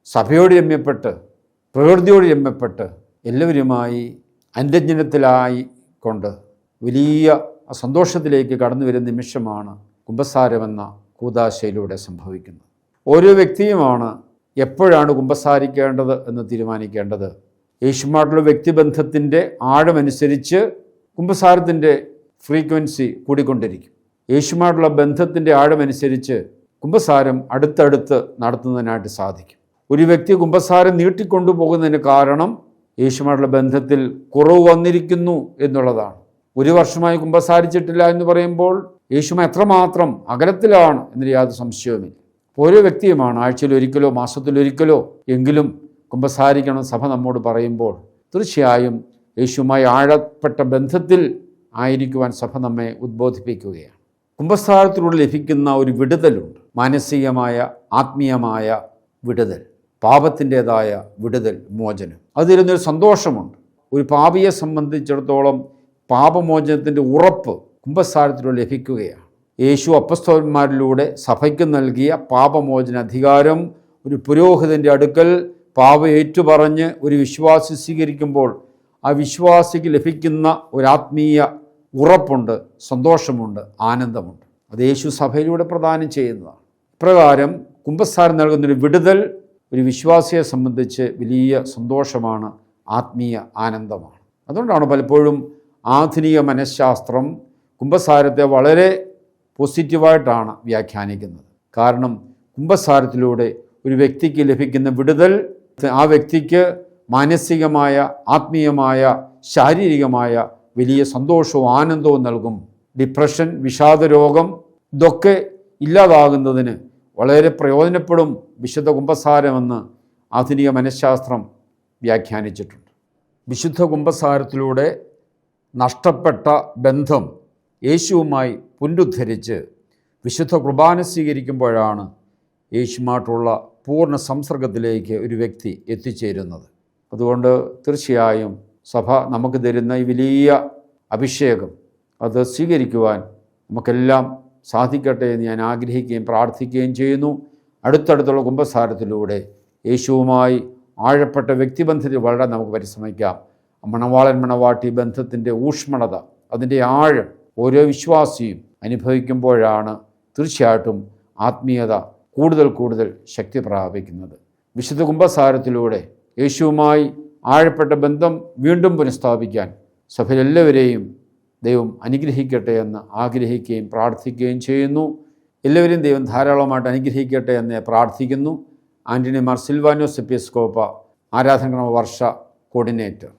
സഭയോട് രമ്യപ്പെട്ട്, പ്രകൃതിയോട് രമ്യപ്പെട്ട്, എല്ലാവരുമായി അന്യജനത്തിലായി കൊണ്ട് വലിയ സന്തോഷത്തിലേക്ക് കടന്നു വരുന്ന നിമിഷമാണ് കുമ്പസാരമെന്ന കൂദാശയിലൂടെ സംഭവിക്കുന്നത്. ഓരോ വ്യക്തിയുമാണ് എപ്പോഴാണ് കുമ്പസാരിക്കേണ്ടത് എന്ന് തീരുമാനിക്കേണ്ടത്. യേശുമായിട്ടുള്ള വ്യക്തിബന്ധത്തിൻ്റെ ആഴമനുസരിച്ച് കുമ്പസാരത്തിൻ്റെ ഫ്രീക്വൻസി കൂടിക്കൊണ്ടിരിക്കും. യേശുമായിട്ടുള്ള ബന്ധത്തിൻ്റെ ആഴമനുസരിച്ച് കുമ്പസാരം അടുത്തടുത്ത് നടത്തുന്നതിനായിട്ട് സാധിക്കും. ഒരു വ്യക്തി കുമ്പസാരം നീട്ടിക്കൊണ്ടുപോകുന്നതിന് കാരണം യേശുമായിട്ടുള്ള ബന്ധത്തിൽ കുറവ് വന്നിരിക്കുന്നു എന്നുള്ളതാണ്. 1 വർഷമായി കുമ്പസാരിച്ചിട്ടില്ല എന്ന് പറയുമ്പോൾ യേശുമായി എത്രമാത്രം അകലത്തിലാണ് എന്നൊരു യാതൊരു സംശയവുമില്ല. ഓരോ വ്യക്തിയുമാണ് ആഴ്ചയിലൊരിക്കലോ മാസത്തിലൊരിക്കലോ എങ്കിലും കുമ്പസാരിക്കണം സഭ നമ്മോട് പറയുമ്പോൾ തീർച്ചയായും യേശുവുമായി ആഴപ്പെട്ട ബന്ധത്തിൽ ആയിരിക്കുവാൻ സഭ നമ്മെ ഉദ്ബോധിപ്പിക്കുകയാണ്. കുമ്പസാരത്തിലൂടെ ലഭിക്കുന്ന ഒരു വിടുതലുണ്ട്. മാനസികമായ ആത്മീയമായ വിടുതൽ, പാപത്തിൻ്റെതായ വിടുതൽ, മോചനം. അതിരുന്നൊരു സന്തോഷമുണ്ട്. ഒരു പാപിയെ സംബന്ധിച്ചിടത്തോളം പാപമോചനത്തിൻ്റെ ഉറപ്പ് കുമ്പസാരത്തിലൂടെ ലഭിക്കുകയാണ്. യേശു അപ്പസ്തലന്മാരിലൂടെ സഭയ്ക്ക് നൽകിയ പാപമോചന അധികാരം ഒരു പുരോഹിതൻ്റെ അടുക്കൽ പാപം ഏറ്റുപറഞ്ഞ് ഒരു വിശ്വാസി സ്വീകരിക്കുമ്പോൾ ആ വിശ്വാസിക്ക് ലഭിക്കുന്ന ഒരു ആത്മീയ ഉറപ്പുണ്ട്, സന്തോഷമുണ്ട്, ആനന്ദമുണ്ട്. അത് യേശു സഭയിലൂടെ പ്രദാനം ചെയ്യുന്നതാണ്. ഇപ്രകാരം കുമ്പസാരം നൽകുന്നൊരു വിടുതൽ ഒരു വിശ്വാസിയെ സംബന്ധിച്ച് വലിയ സന്തോഷമാണ്, ആത്മീയ ആനന്ദമാണ്. അതുകൊണ്ടാണ് പലപ്പോഴും ആധുനിക മനഃശാസ്ത്രം കുമ്പസാരത്തെ വളരെ പോസിറ്റീവായിട്ടാണ് വ്യാഖ്യാനിക്കുന്നത്. കാരണം കുമ്പസാരത്തിലൂടെ ഒരു വ്യക്തിക്ക് ലഭിക്കുന്ന വിടുതൽ ആ വ്യക്തിക്ക് മാനസികമായ, ആത്മീയമായ, ശാരീരികമായ വലിയ സന്തോഷവും ആനന്ദവും നൽകും. ഡിപ്രഷൻ, വിഷാദരോഗം ഇതൊക്കെ ഇല്ലാതാകുന്നതിന് വളരെ പ്രയോജനപ്പെടും വിശുദ്ധ കുമ്പസാരമെന്ന് ആധുനിക മനഃശാസ്ത്രം വ്യാഖ്യാനിച്ചിട്ടുണ്ട്. വിശുദ്ധ കുമ്പസാരത്തിലൂടെ നഷ്ടപ്പെട്ട ബന്ധം യേശുവുമായി പുനരുദ്ധരിച്ച് വിശുദ്ധ കുർബാന സ്വീകരിക്കുമ്പോഴാണ് യേശുമായിട്ടുള്ള പൂർണ്ണ സംസർഗത്തിലേക്ക് ഒരു വ്യക്തി എത്തിച്ചേരുന്നത്. അതുകൊണ്ട് തീർച്ചയായും സഭ നമുക്ക് തരുന്ന ഈ വലിയ അഭിഷേകം അത് സ്വീകരിക്കുവാൻ നമുക്കെല്ലാം സാധിക്കട്ടെ എന്ന് ഞാൻ ആഗ്രഹിക്കുകയും പ്രാർത്ഥിക്കുകയും ചെയ്യുന്നു. അടുത്തടുത്തുള്ള കുമ്പസാരത്തിലൂടെ യേശുവുമായി ആഴപ്പെട്ട വ്യക്തിബന്ധത്തിൽ വളരാൻ നമുക്ക് പരിശ്രമിക്കാം. മണവാളൻ മണവാട്ടി ബന്ധത്തിൻ്റെ ഊഷ്മളത, അതിൻ്റെ ആഴം ഓരോ വിശ്വാസിയും അനുഭവിക്കുമ്പോഴാണ് തീർച്ചയായിട്ടും ആത്മീയത കൂടുതൽ കൂടുതൽ ശക്തി പ്രാപിക്കുന്നത്. വിശുദ്ധ കുമ്പസാരത്തിലൂടെ യേശുവുമായി ആഴപ്പെട്ട ബന്ധം വീണ്ടും പുനഃസ്ഥാപിക്കാൻ സഭയിലെല്ലാവരെയും ദൈവം അനുഗ്രഹിക്കട്ടെ എന്ന് ആഗ്രഹിക്കുകയും പ്രാർത്ഥിക്കുകയും ചെയ്യുന്നു. എല്ലാവരെയും ദൈവം ധാരാളമായിട്ട് അനുഗ്രഹിക്കട്ടെ എന്ന് പ്രാർത്ഥിക്കുന്നു. ആൻ്റണി മാർ സിൽവാനോസ് എപ്പിസ്കോപ്പ, ആരാധനാക്രമ വർഷ കോർഡിനേറ്റർ.